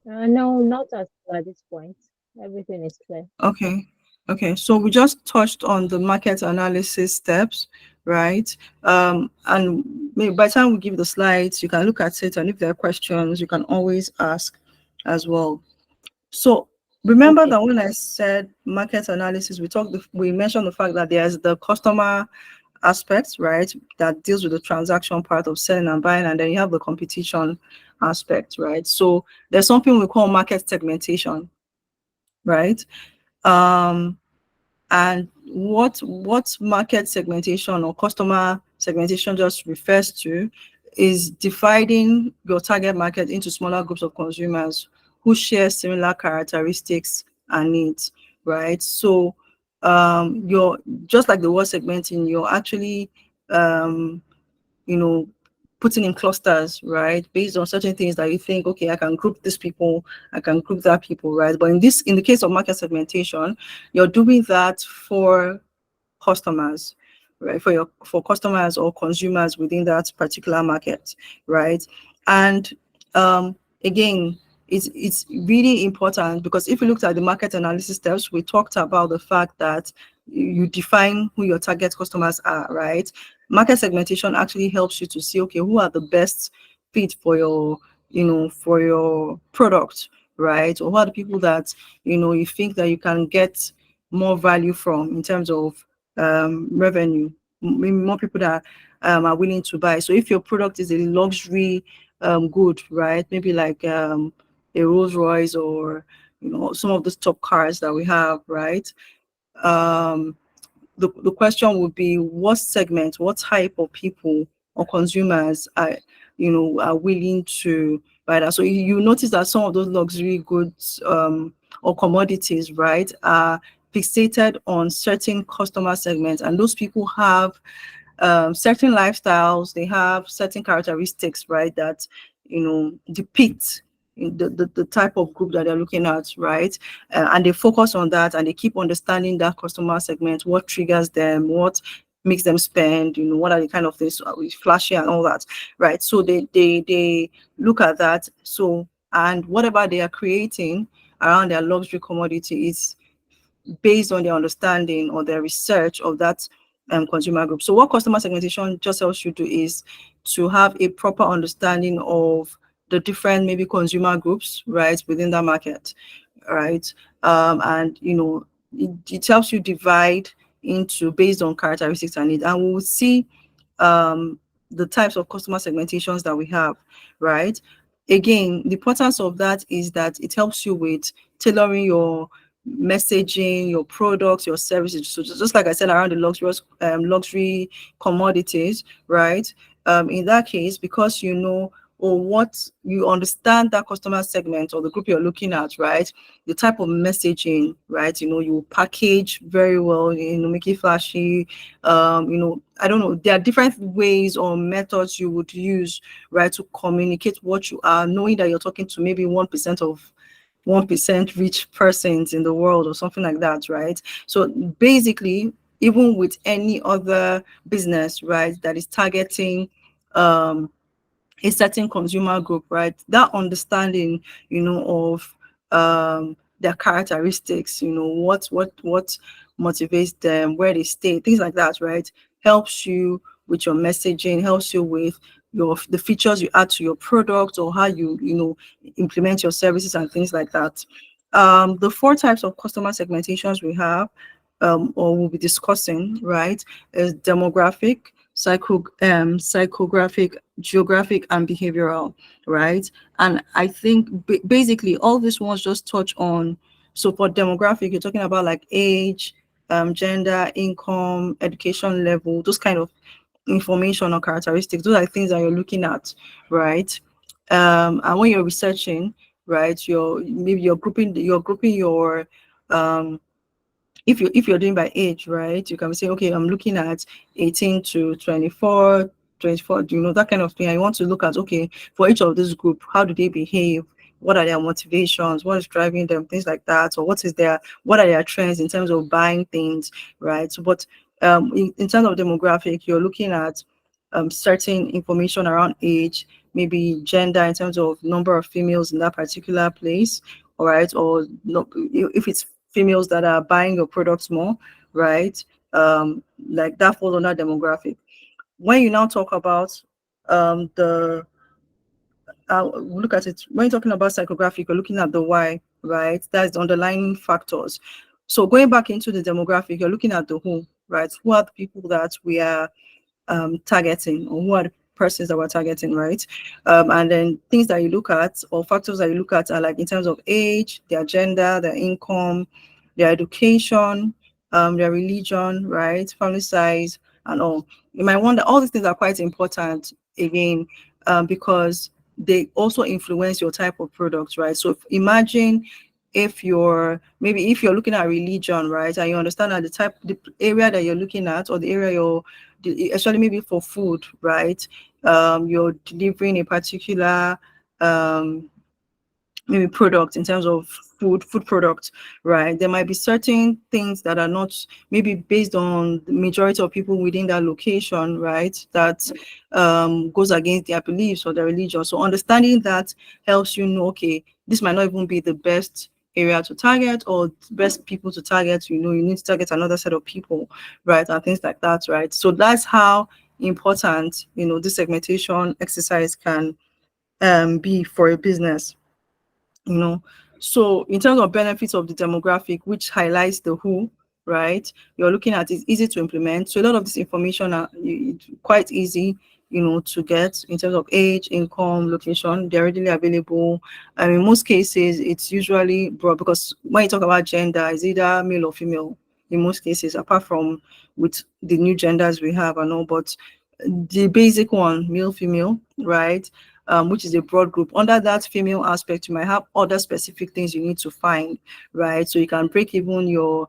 No, not at this point. Everything is clear.
Okay. Okay. So we just touched on the market analysis steps, right? And maybe by the time we give the slides, you can look at it, and if there are questions, you can always ask as well. So remember that when I said market analysis, we mentioned the fact that there's the customer aspects, right, that deals with the transaction part of selling and buying, and then you have the competition aspect, right? So there's something we call market segmentation, right? And what market segmentation or customer segmentation just refers to is dividing your target market into smaller groups of consumers who share similar characteristics and needs, right? So you're just like the word segmenting, you're actually putting in clusters, right, based on certain things that you think, okay, I can group these people, I can group that people, right? But in the case of market segmentation, you're doing that for customers, right? For customers or consumers within that particular market, right? And again, it's really important, because if you looked at the market analysis steps, we talked about the fact that you define who your target customers are, right? Market segmentation actually helps you to see, okay, who are the best fit for your product, right? Or who are the people that you think that you can get more value from in terms of revenue, maybe more people that are willing to buy. So if your product is a luxury good, right, maybe like a Rolls Royce, or some of the top cars that we have, right? The question would be, what segment, what type of people or consumers are willing to buy that? So you notice that some of those luxury goods or commodities, right, are fixated on certain customer segments, and those people have certain lifestyles, they have certain characteristics, right, that depict the type of group that they're looking at, right? And they focus on that, and they keep understanding that customer segment, what triggers them, what makes them spend, what are the kind of things flashy and all that, right? So they look at that. So, and whatever they are creating around their luxury commodity is based on their understanding or their research of that consumer group. So what customer segmentation just helps you do is to have a proper understanding of the different maybe consumer groups, right, within that market, right? And it helps you divide into based on characteristics and needs, and we will see the types of customer segmentations that we have, right? Again, the importance of that is that it helps you with tailoring your messaging, your products, your services. So just like I said, around the luxury commodities, right? In that case, because you know, or what you understand that customer segment or the group you're looking at, right? The type of messaging, right? You know, you package very well, you know, make it flashy. You know, I don't know, there are different ways or methods you would use, right, to communicate what you are, knowing that you're talking to maybe 1% of 1% rich persons in the world or something like that, right? So basically, even with any other business, right, that is targeting a certain consumer group, right, that understanding, you know, of their characteristics, you know, what motivates them, where they stay, things like that, right, helps you with your messaging, helps you with the features you add to your product, or how you know, implement your services and things like that. The 4 types of customer segmentations we have, or we'll be discussing, right, is demographic, psychographic, geographic, and behavioral, right? And I think basically all these ones just touch on. So for demographic, you're talking about like age, gender, income, education level, those kind of information or characteristics. Those are things that you're looking at, right? And when you're researching, right, you're grouping your if you're doing by age, right, you can say, okay, I'm looking at 18 to 24, you know, that kind of thing. I want to look at, okay, for each of this group, how do they behave? What are their motivations? What is driving them? Things like that. Or what are their trends in terms of buying things, right? So, but in terms of demographic, you're looking at certain information around age, maybe gender in terms of number of females in that particular place, all right? Or if it's females that are buying your products more, right? Like that falls under demographic. When you now talk about look at it, when you're talking about psychographic, you're looking at the why, right? That's the underlying factors. So going back into the demographic, you're looking at the who, right? Who are the people that we are targeting, or who are the persons that we're targeting, right? And then things that you look at, or factors that you look at, are like in terms of age, their gender, their income, their education, their religion, right? Family size, and all. You might wonder, all these things are quite important again, because they also influence your type of product, right? So imagine if you're looking at religion, right, and you understand that the area that you're looking at, or the area especially maybe for food, right, you're delivering a particular maybe product in terms of food product, right? There might be certain things that are not maybe based on the majority of people within that location, right, that goes against their beliefs or their religion. So understanding that helps you know, okay, this might not even be the best area to target, or best people to target. You know, you need to target another set of people, right, and things like that, right? So that's how important, you know, this segmentation exercise can be for a business, you know. So in terms of benefits of the demographic, which highlights the who, right, you're looking at, is easy to implement. So a lot of this information are quite easy, you know, to get in terms of age, income, location. They're readily available. And in most cases, it's usually broad, because when you talk about gender, it's either male or female in most cases, apart from with the new genders we have and all. But the basic one, male, female, right, which is a broad group. Under that female aspect, you might have other specific things you need to find, right? So you can break even your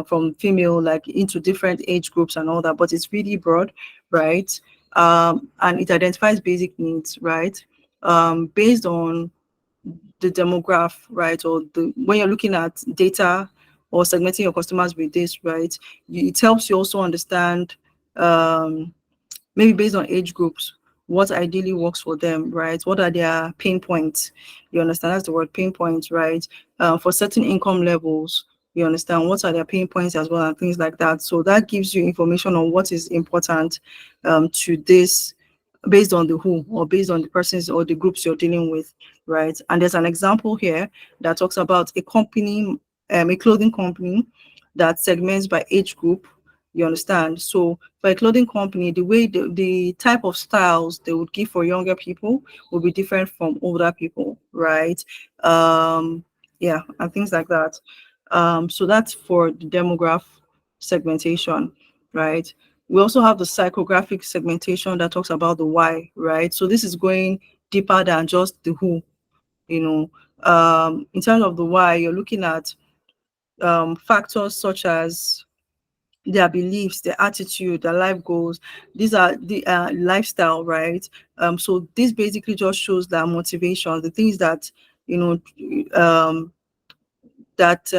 from female like into different age groups and all that, but it's really broad, right? And it identifies basic needs, right? Based on the demograph, right? Or when you're looking at data or segmenting your customers with this, right? It helps you also understand maybe based on age groups, what ideally works for them, right? What are their pain points? You understand, that's the word, pain points, right? For certain income levels, you understand what are their pain points as well, and things like that. So that gives you information on what is important to this, based on the who, or based on the persons or the groups you're dealing with, right? And there's an example here that talks about a company, a clothing company that segments by age group, You understand? So for a clothing company, the way the type of styles they would give for younger people will be different from older people, right? Yeah, and things like that. So that's for the demographic segmentation, right? We also have the psychographic segmentation that talks about the why, right? So this is going deeper than just the who, you know. In terms of the why, you're looking at factors such as their beliefs, their attitude, their life goals. These are the lifestyle, right? So this basically just shows their motivation, the things that you know that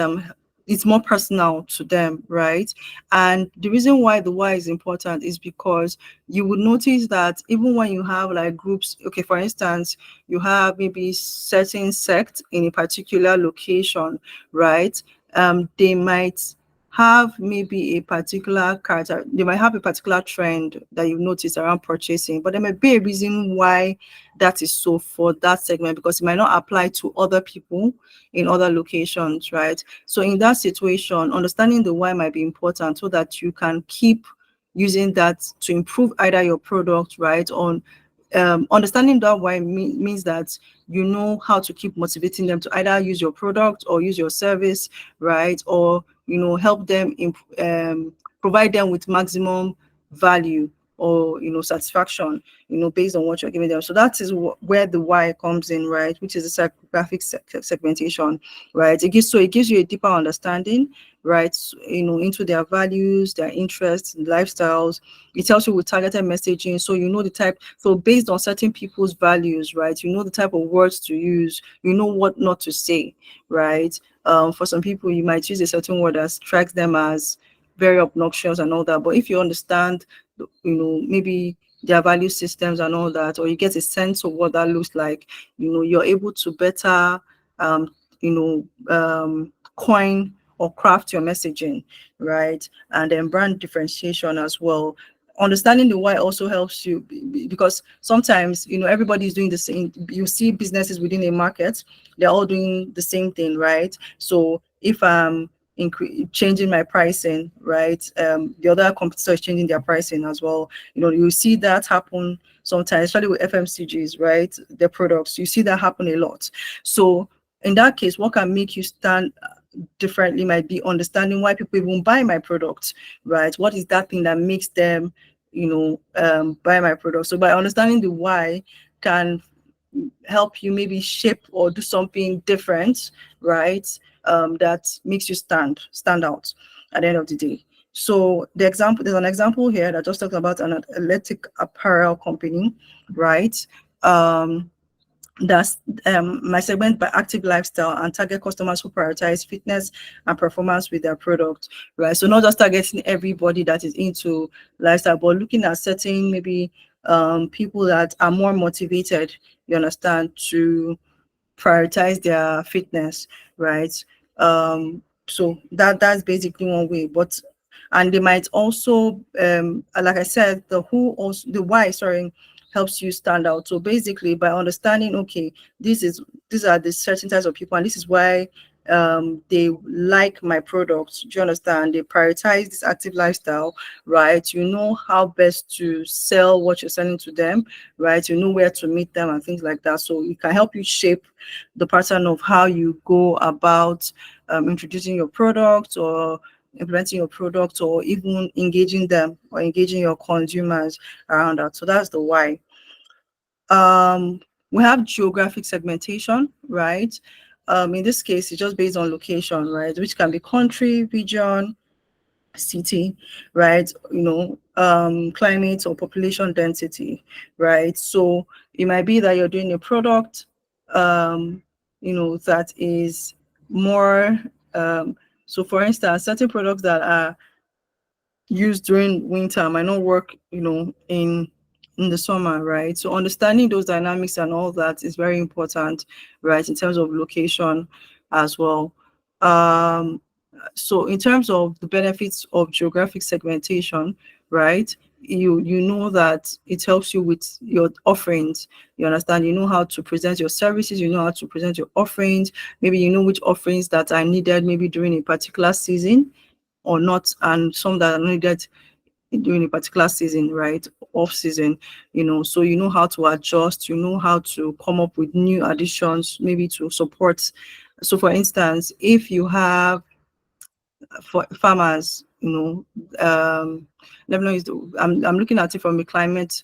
it's more personal to them, right? And the reason why the why is important is because you would notice that even when you have like groups, okay, for instance, you have maybe certain sect in a particular location, right? They might have maybe a particular character, they might have a particular trend that you've noticed around purchasing, but there may be a reason why that is so for that segment, because it might not apply to other people in other locations, right? So in that situation, understanding the why might be important so that you can keep using that to improve either your product, right? On understanding that why means that you know how to keep motivating them to either use your product or use your service, right? Or help them provide them with maximum value or satisfaction, based on what you're giving them. So that is where the why comes in, right? Which is the psychographic segmentation, right? It gives you a deeper understanding, right? Into their values, their interests, lifestyles. It tells you with targeted messaging, so you know the type. So based on certain people's values, right, you know the type of words to use, you know what not to say, right? For some people, you might use a certain word that strikes them as very obnoxious and all that. But if you understand, maybe their value systems and all that, or you get a sense of what that looks like, you're able to better, coin or craft your messaging, right? And then brand differentiation as well. Understanding the why also helps you, because sometimes everybody's doing the same. You see businesses within a market, they're all doing the same thing, right? So if I'm changing my pricing, right, the other competitor is changing their pricing as well. You see that happen sometimes, especially with FMCGs, right? Their products, you see that happen a lot. So in that case, what can make you stand differently might be understanding why people even buy my product, right? What is that thing that makes them buy my product? So by understanding the why can help you maybe shape or do something different, right? That makes you stand out at the end of the day. So there's an example here that just talks about an athletic apparel company, right? That's my segment by active lifestyle and target customers who prioritize fitness and performance with their product, right? So not just targeting everybody that is into lifestyle, but looking at certain maybe people that are more motivated, you understand, to prioritize their fitness, right? So that's basically one way. But and they might also like I said, the why, sorry, helps you stand out. So basically by understanding, okay, these are the certain types of people and this is why they like my products. Do you understand? They prioritize this active lifestyle, right? You know how best to sell what you're selling to them, right? You know where to meet them and things like that. So it can help you shape the pattern of how you go about introducing your product or implementing your product, or even engaging them or engaging your consumers around that. So that's the why. We have geographic segmentation, right? In this case, it's just based on location, right? Which can be country, region, city, right? Climate or population density, right? So it might be that you're doing a product, that is more, so for instance, certain products that are used during winter might not work, in the summer, right? So understanding those dynamics and all that is very important, right? In terms of location as well. So in terms of the benefits of geographic segmentation, right? You know that it helps you with your offerings. You understand, you know how to present your services, you know how to present your offerings. Maybe you know which offerings that are needed maybe during a particular season, or not, and some that are needed during a particular season, right? Off season, so you know how to adjust, you know how to come up with new additions, maybe to support. So for instance, if you have for farmers, Lebanon is I'm looking at it from a climate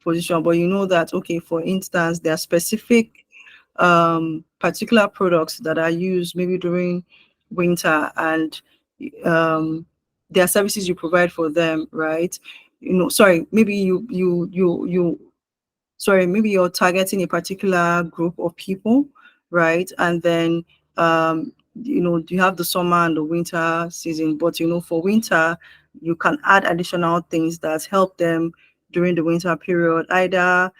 position, but you know that, okay, for instance, there are specific particular products that are used maybe during winter, and there are services you provide for them, right? Sorry, maybe maybe you're targeting a particular group of people, right? And then you have the summer and the winter season, but for winter you can add additional things that help them during the winter period, either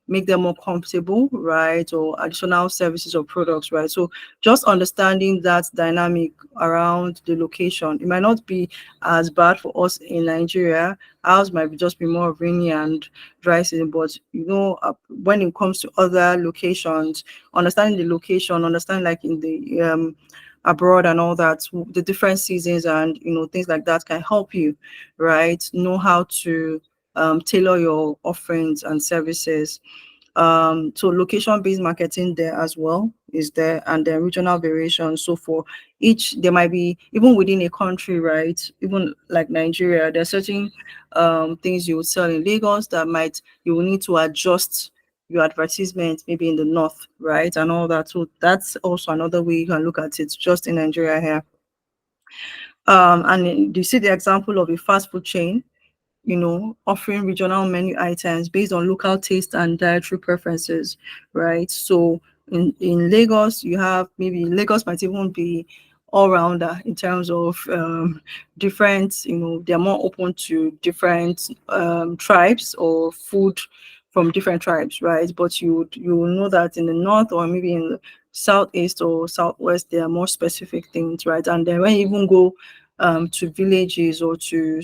make them more comfortable, right? Or additional services or products, right? So just understanding that dynamic around the location. It might not be as bad for us in Nigeria. Ours might just be more rainy and dry season, but when it comes to other locations, understanding the location, understanding like in the abroad and all that, the different seasons and things like that can help you, right? Know how to tailor your offerings and services. So location-based marketing there as well is there, and then regional variation. So for each, there might be, even within a country, right? Even like Nigeria, there are certain things you would sell in Lagos that you will need to adjust your advertisement maybe in the north, right? And all that. So that's also another way you can look at it, just in Nigeria here. And you see the example of a fast food chain, offering regional menu items based on local taste and dietary preferences, right? So in Lagos, you have, maybe Lagos might even be all-rounder in terms of different, they're more open to different tribes or food from different tribes, right? But you will know that in the north, or maybe in the southeast or southwest, there are more specific things, right? And then when you even go to villages or to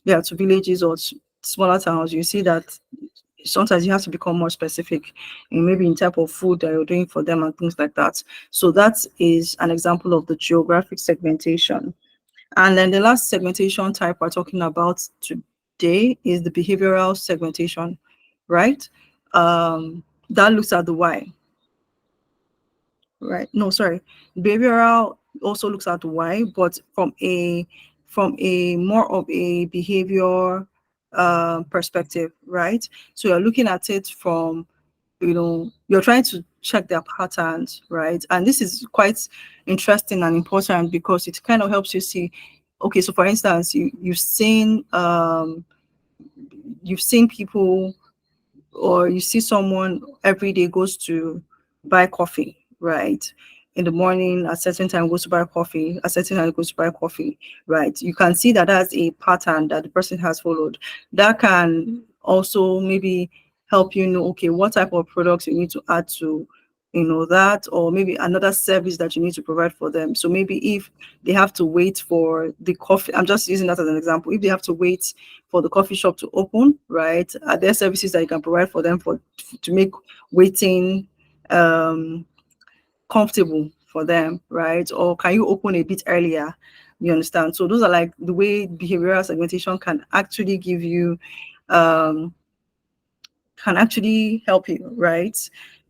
villages or smaller towns, you see that sometimes you have to become more specific in maybe in type of food that you're doing for them and things like that. So that is an example of the geographic segmentation. And then the last segmentation type we're talking about today is the behavioral segmentation, right? That looks at the why. Right. No, sorry. Behavioral also looks at the why, but from a more of a behavior perspective, right? So you're looking at it from, you're trying to check their patterns, right? And this is quite interesting and important because it kind of helps you see, okay, so for instance, you've seen people, or you see someone every day goes to buy coffee, right? In the morning, at certain time goes to buy coffee, at certain time goes to buy coffee, right? You can see that that's a pattern that the person has followed. That can also maybe help you know, okay, what type of products you need to add to, that, or maybe another service that you need to provide for them. So maybe if they have to wait for the coffee, I'm just using that as an example. If they have to wait for the coffee shop to open, right? Are there services that you can provide for them to make waiting comfortable for them, right? Or can you open a bit earlier? You understand? So those are like the way behavioral segmentation can actually give you, can actually help you, right?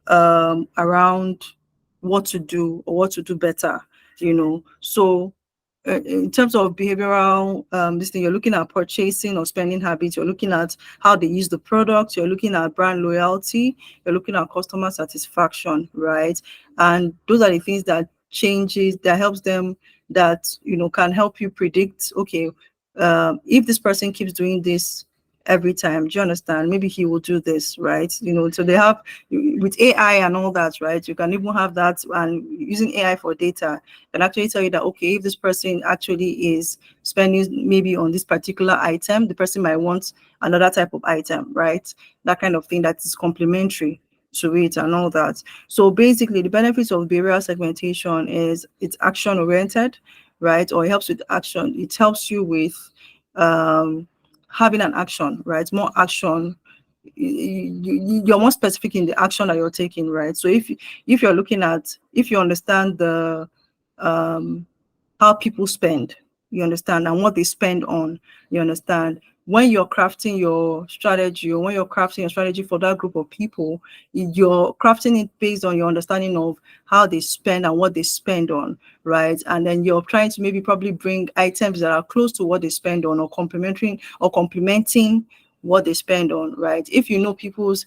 Around what to do or what to do better, So in terms of behavioral, this thing, you're looking at purchasing or spending habits, you're looking at how they use the product, you're looking at brand loyalty, you're looking at customer satisfaction, right? And those are the things that helps them, that, can help you predict, okay, if this person keeps doing this every time, do you understand? Maybe he will do this, right? So they have, with AI and all that, right? You can even have that, and using AI for data can actually tell you that, okay, if this person actually is spending maybe on this particular item, the person might want another type of item, right? That kind of thing that is complementary to it and all that. So basically, the benefits of behavioral segmentation is it's action oriented, right? Or it helps with action. It helps you with having an action, right? More action. You're more specific in the action that you're taking, right? So if you understand the how people spend, you understand, and what they spend on, you understand. When you're crafting your strategy, or when you're crafting your strategy for that group of people, you're crafting it based on your understanding of how they spend and what they spend on, right? And then you're trying to maybe probably bring items that are close to what they spend on, or complementing what they spend on, right? If you know people's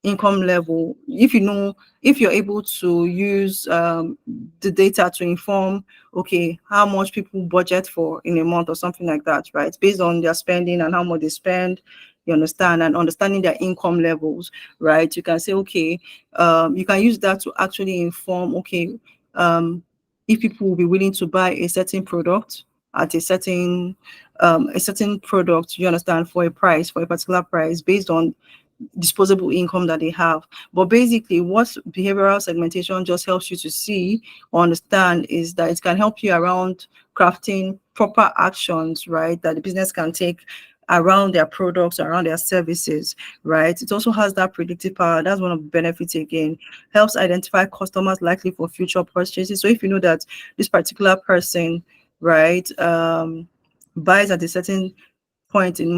income level, if you're able to use the data to inform, okay, how much people budget for in a month or something like that, right? Based on their spending and how much they spend, you understand, and understanding their income levels, right? You can say, okay, you can use that to actually inform, okay, if people will be willing to buy a certain product at a certain product, you understand, for a particular price, based on disposable income that they have. But basically, what behavioral segmentation just helps you to see or understand is that it can help you around crafting proper actions, right, that the business can take around their products, around their services, right? It also has that predictive power. That's one of the benefits again. Helps identify customers likely for future purchases. So if you know that this particular person, right, buys at a certain point in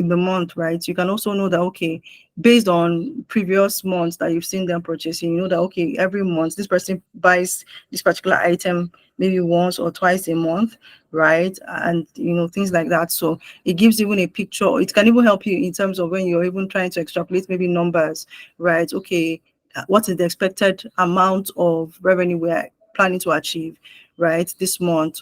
the month, right, you can also know that, okay, based on previous months that you've seen them purchasing, you know that, okay, every month this person buys this particular item maybe once or twice a month, right? And things like that. So it gives even a picture. It can even help you in terms of when you're even trying to extrapolate maybe numbers, right? Okay, what is the expected amount of revenue we're planning to achieve, right, this month?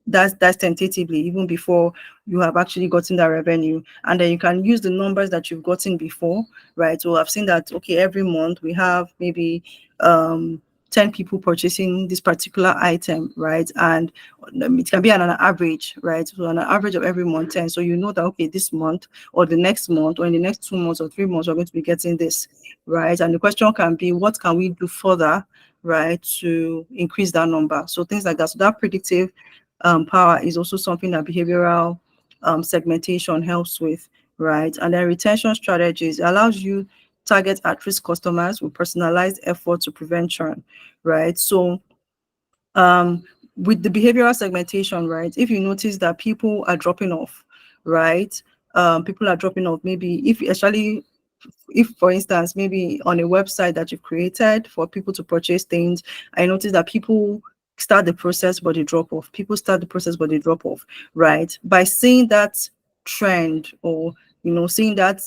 That's tentatively, even before you have actually gotten that revenue. And then you can use the numbers that you've gotten before, right? So I've seen that, okay, every month we have maybe 10 people purchasing this particular item, right? And it can be on an average, right? So on an average of every month 10. So you know that, okay, this month or the next month or in the next 2 months or 3 months, we're going to be getting this, right? And the question can be, what can we do further, right, to increase that number? So things like that. So that predictive power is also something that behavioral segmentation helps with, right? And then retention strategies allows you target at-risk customers with personalized effort to prevent churn, right? So with the behavioral segmentation, right, if you notice that people are dropping off, right, people are dropping off, maybe if for instance, maybe on a website that you've created for people to purchase things, I noticed that people start the process but they drop off. People start the process but they drop off, right? By seeing that trend, or seeing that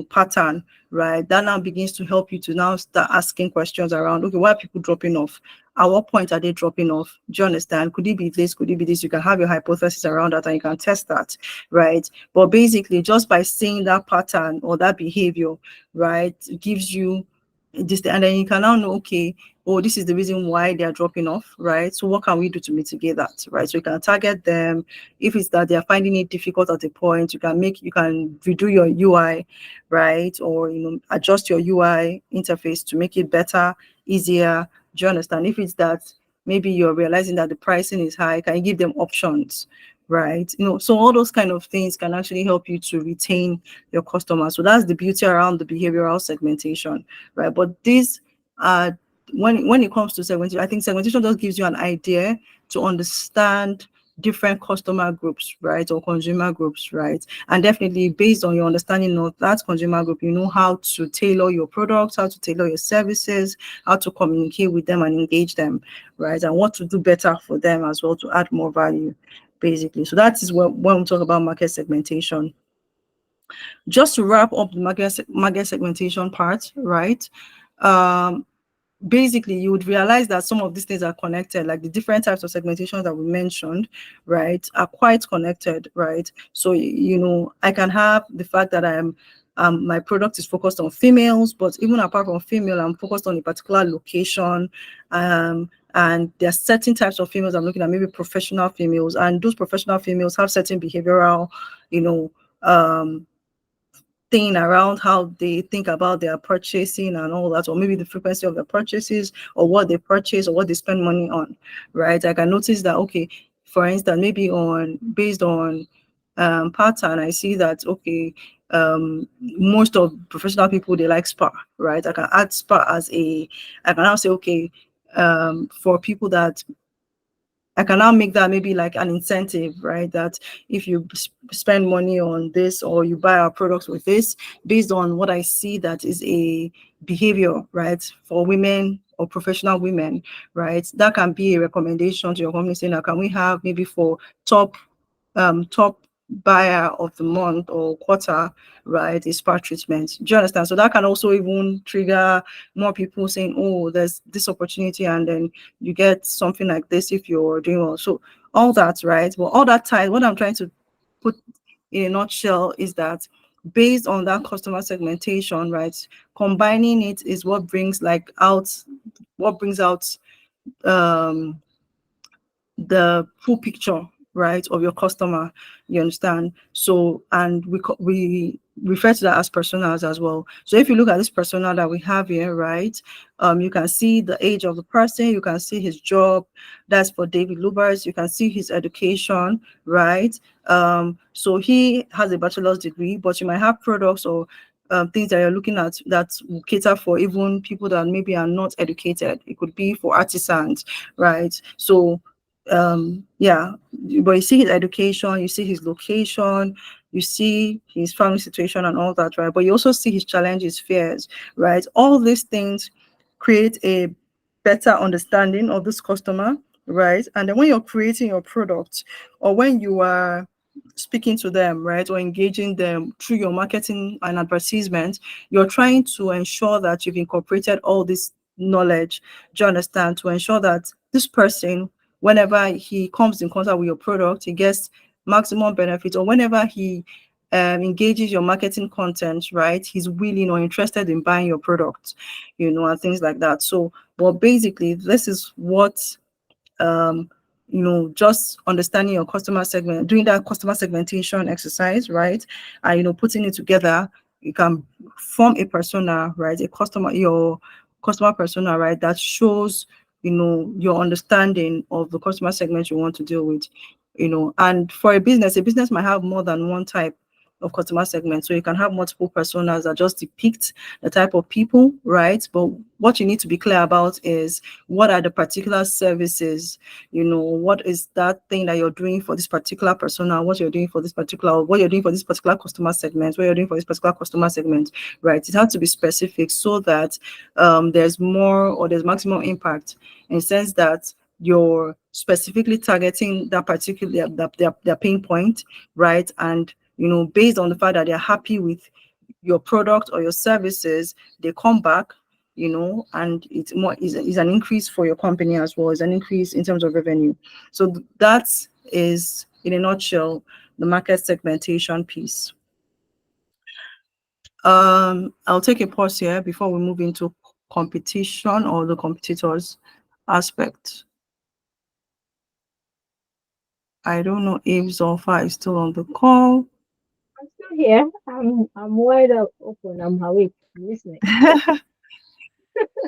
pattern, right, that now begins to help you to now start asking questions around, okay, why are people dropping off? At what point are they dropping off? Do you understand? Could it be this? Could it be this? You can have your hypothesis around that and you can test that, right? But basically, just by seeing that pattern or that behavior, right, it gives you this, and then you can now know, okay, oh, this is the reason why they are dropping off, right? So what can we do to mitigate that, right? So you can target them. If it's that they are finding it difficult at a point, you can redo your UI, right? Or adjust your UI interface to make it better, easier. Do you understand? If it's that maybe you're realizing that the pricing is high, can you give them options, right? So all those kind of things can actually help you to retain your customers. So that's the beauty around the behavioral segmentation, right? But these are, when it comes to segmentation, I think segmentation just gives you an idea to understand different customer groups, right, or consumer groups, right? And definitely based on your understanding of that consumer group, you know how to tailor your products, how to tailor your services, how to communicate with them and engage them, right? And what to do better for them as well to add more value, basically. So that is when we talk about market segmentation. Just to wrap up the market segmentation part, right? Basically, you would realize that some of these things are connected, like the different types of segmentation that we mentioned, right, are quite connected, right? So, I can have the fact that my product is focused on females, but even apart from female, I'm focused on a particular location. And there are certain types of females I'm looking at, maybe professional females, and those professional females have certain behavioral, thing around how they think about their purchasing and all that, or maybe the frequency of their purchases, or what they purchase, or what they spend money on, right? I can notice that, okay, for instance, maybe based on pattern, I see that, okay, most of professional people, they like spa, right? I can add spa I can now say, okay, for people that I can now make that maybe like an incentive, right? That if you spend money on this or you buy our products with this, based on what I see that is a behavior, right, for women or professional women, right? That can be a recommendation to your company saying, now, can we have maybe for top buyer of the month or quarter, right, is spa treatment. Do you understand? So that can also even trigger more people saying, oh, there's this opportunity, and then you get something like this if you're doing well. So all that, right? Well, all that time, what I'm trying to put in a nutshell is that based on that customer segmentation, right, combining it is what brings out the full picture, right, of your customer. You understand? So, and we refer to that as personas as well. So if you look at this persona that we have here, right, you can see the age of the person, you can see his job. That's for David Lubers. You can see his education, right? So he has a bachelor's degree, but you might have products or things that you're looking at that will cater for even people that maybe are not educated. It could be for artisans, right? So yeah, but you see his education, you see his location, you see his family situation and all that, right? But you also see his challenges, fears, right? All these things create a better understanding of this customer, right? And then when you're creating your product or when you are speaking to them, right, or engaging them through your marketing and advertisement, you're trying to ensure that you've incorporated all this knowledge, do you understand, to ensure that this person, whenever he comes in contact with your product, he gets maximum benefit, or whenever he engages your marketing content, right, he's willing or interested in buying your product, and things like that. So, but basically, this is what just understanding your customer segment, doing that customer segmentation exercise, right, and putting it together, you can form a persona, right, your customer persona, right, that shows your understanding of the customer segment you want to deal with. And for a business might have more than one type of customer segment. So you can have multiple personas that just depict the type of people, right? But what you need to be clear about is what are the particular services, what is that thing that you're doing for this particular persona, what you're doing for this particular customer segment, what you're doing for this particular customer segment, right? It has to be specific so that there's more or there's maximum impact, in the sense that you're specifically targeting that particular their pain point, right? And based on the fact that they're happy with your product or your services, they come back, and it's more is an increase for your company as well as an increase in terms of revenue. So that is, in a nutshell, the market segmentation piece. I'll take a pause here before we move into competition or the competitors aspect. I don't know if Zolfa is still on the call.
I'm still here. I'm wide open. I'm awake. I'm listening.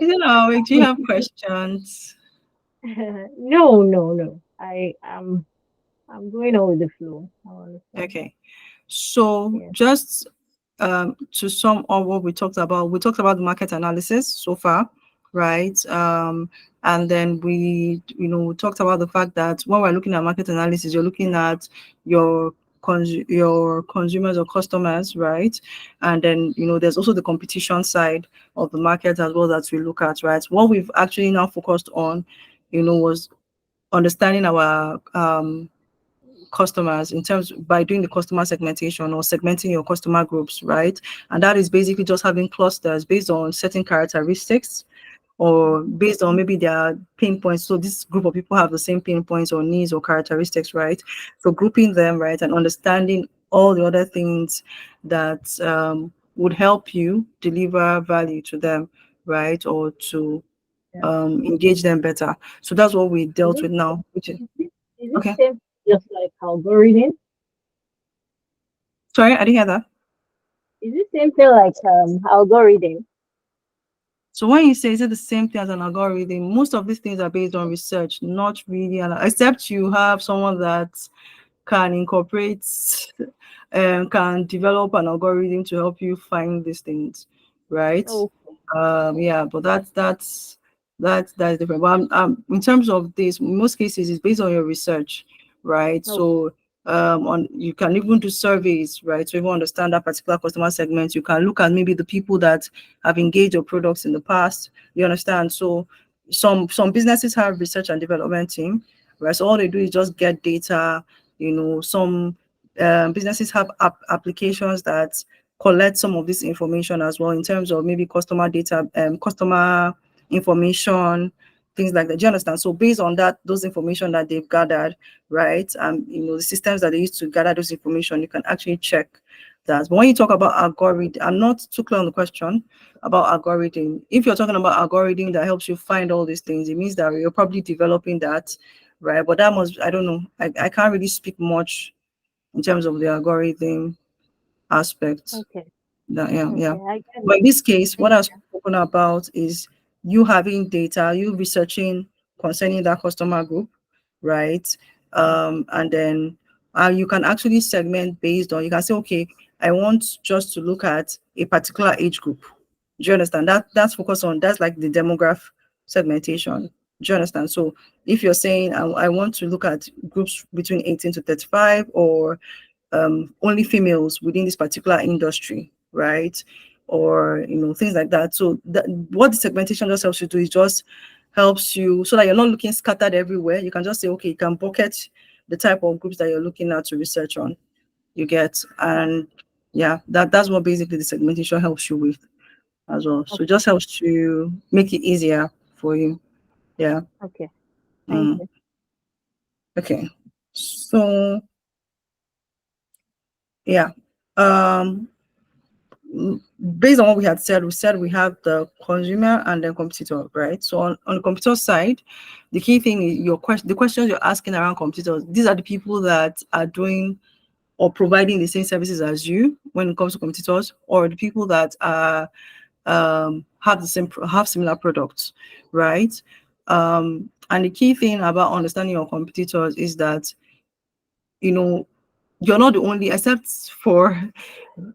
Do you have questions?
No. I'm going on with the flow. I understand.
Okay. So
Yeah.
just to sum up what we talked about the market analysis so far, right? And then we talked about the fact that when we're looking at market analysis, you're looking at your consumers or customers, right? And then there's also the competition side of the market as well that we look at, right? What we've actually now focused on, was understanding our customers in terms by doing the customer segmentation or segmenting your customer groups, right? And that is basically just having clusters based on certain characteristics or based on maybe their pain points. So this group of people have the same pain points or needs or characteristics, right? So grouping them, right, and understanding all the other things that would help you deliver value to them, right, or to engage them better. So that's what we dealt with now, which is
Is it
okay.
same just like algorithm?
Sorry, I didn't hear that.
Is it same thing like algorithm?
So when you say, is it the same thing as an algorithm? Most of these things are based on research, not really, except you have someone that can incorporate, can develop an algorithm to help you find these things, right?
Oh,
Yeah, but that's That's different. But in terms of this, in most cases, it's based on your research, right?
Oh,
So on you can even do surveys, right? To even understand that particular customer segment. You can look at maybe the people that have engaged your products in the past. You understand? So some businesses have research and development team, right? So all they do is just get data. Some businesses have applications that collect some of this information as well in terms of maybe customer data, customer information, things like that. Do you understand? So based on that, those information that they've gathered, right? The systems that they use to gather those information, you can actually check that. But when you talk about algorithm, I'm not too clear on the question about algorithm. If you're talking about algorithm that helps you find all these things, it means that you're probably developing that, right? But that must, I don't know. I can't really speak much in terms of the algorithm aspects.
okay.
Yeah.
Okay, I get
But
it.
in this case, what
Thank
I've
you.
spoken about is you having data, you researching concerning that customer group, right? And then you can actually segment based on, you can say, okay, I want just to look at a particular age group. Do you understand? That's focused on, that's like the demographic segmentation. Do you understand? So if you're saying I want to look at groups between 18 to 35, or only females within this particular industry, right? Or things like that. So what the segmentation just helps you do is just helps you so that you're not looking scattered everywhere. You can just say, okay, you can bucket the type of groups that you're looking at to research on. You get, and yeah, that's what basically the segmentation helps you with as well. So it
Okay,
just helps to make it easier for you. Yeah.
okay. Thank
Mm.
you.
Okay. So yeah. Um Based on what we had said, we said we have the consumer and the competitor, right? So on the competitor side, the key thing is the questions you're asking around competitors. These are the people that are doing or providing the same services as you when it comes to competitors, or the people that are have similar products, right? And the key thing about understanding your competitors is that you know you're not the only, except for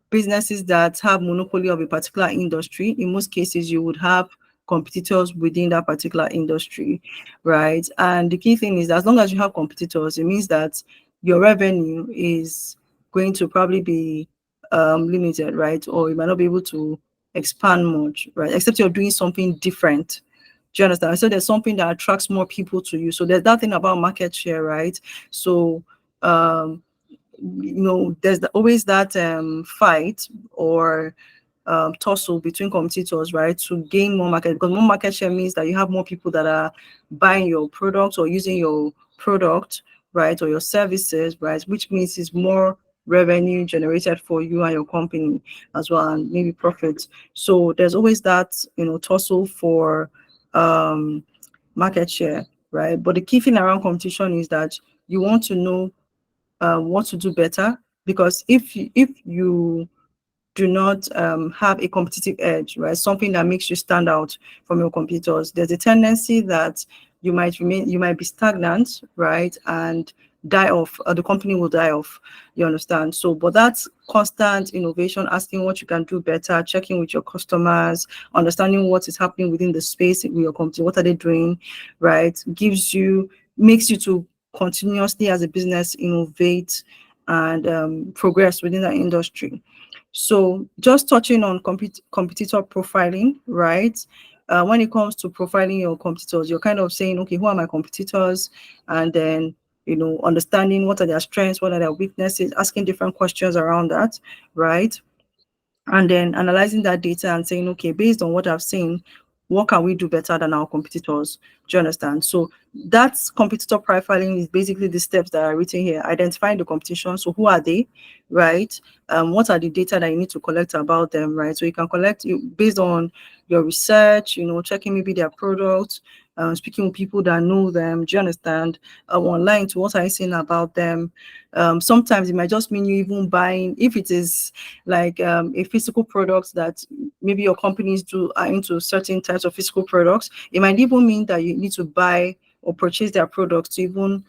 businesses that have monopoly of a particular industry. In most cases, you would have competitors within that particular industry, right? And the key thing is, as long as you have competitors, it means that your revenue is going to probably be limited, right? Or you might not be able to expand much, right? Except you're doing something different. Do you understand? So there's something that attracts more people to you. So there's that thing about market share, right? So um there's always that fight or tussle between competitors, right, to gain more market, because more market share means that you have more people that are buying your product or using your product, right, or your services, right, which means it's more revenue generated for you and your company as well, and maybe profits. So there's always that tussle for market share, right? But the key thing around competition is that you want to know what to do better, because if you do not have a competitive edge, right, something that makes you stand out from your competitors, there's a tendency that you might be stagnant, right, and die off. The company will die off. You understand? So, but that's constant innovation, asking what you can do better, checking with your customers, understanding what is happening within the space with your company, what are they doing, right, makes you to continuously as a business innovate and progress within that industry. So just touching on competitor profiling, right? When it comes to profiling your competitors, you're kind of saying, okay, who are my competitors? And then, understanding what are their strengths, what are their weaknesses, asking different questions around that, right? And then analyzing that data and saying, okay, based on what I've seen, what can we do better than our competitors? Do you understand? So that's competitor profiling is basically the steps that are written here. Identifying the competition. So who are they, right? What are the data that you need to collect about them, right? So you can collect based on your research, checking maybe their products, speaking with people that know them. Do you understand? Online, to what I saying about them. Sometimes it might just mean you even buying, if it is like a physical product that maybe your companies are into certain types of physical products. It might even mean that you need to buy or purchase their products to even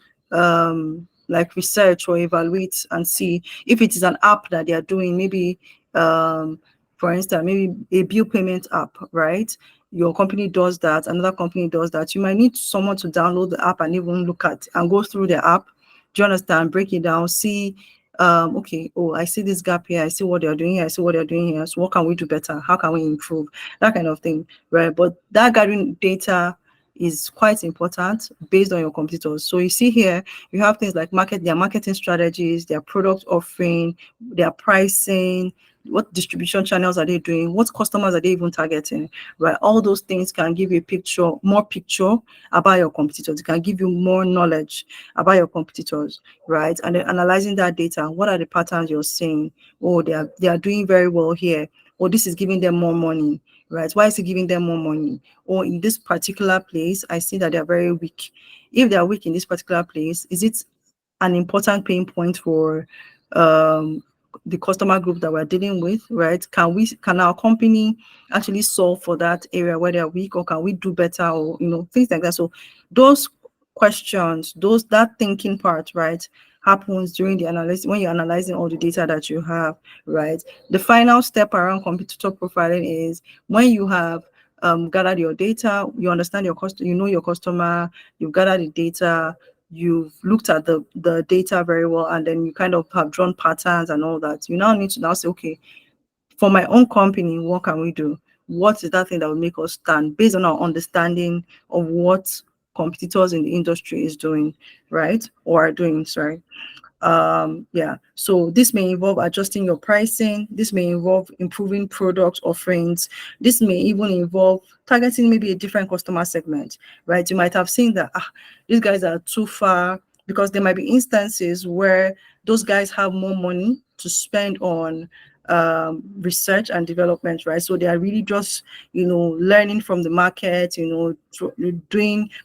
like research or evaluate and see if it is an app that they are doing, maybe for instance, maybe a bill payment app, right? your company does that, another company does that, you might need someone to download the app and even look at and go through the app. Do you understand? Break it down, see, okay, oh, I see this gap here, I see what they're doing here, I see what they're doing here. So what can we do better? How can we improve? That kind of thing, right? But that gathering data is quite important based on your competitors. So you see here, you have things like their marketing strategies, their product offering, their pricing, what distribution channels are they doing, what customers are they even targeting, right? All those things can give you more picture about your competitors. It can give you more knowledge about your competitors, right? And then analyzing that data, what are the patterns you're seeing? Oh, they are doing very well here. Or this is giving them more money, right? Why is it giving them more money? Or in this particular place, I see that they're very weak. If they are weak in this particular place, is it an important pain point for the customer group that we're dealing with, right? Can our company actually solve for that area where they're weak, or can we do better, or things like that? So those questions, that thinking part, right, happens during the analysis when you're analyzing all the data that you have, right? The final step around competitor profiling is when you have gathered your data, you understand your customer, you know your customer, you've gathered the data, you've looked at the data very well, and then you kind of have drawn patterns and all that. You now need to now say, okay, for my own company, what can we do? What is that thing that will make us stand based on our understanding of what competitors in the industry is doing, right? Or are doing, sorry. Yeah, so this may involve adjusting your pricing, this may involve improving product offerings, this may even involve targeting maybe a different customer segment, right? You might have seen that these guys are too far, because there might be instances where those guys have more money to spend on research and development, right? So they are really just learning from the market,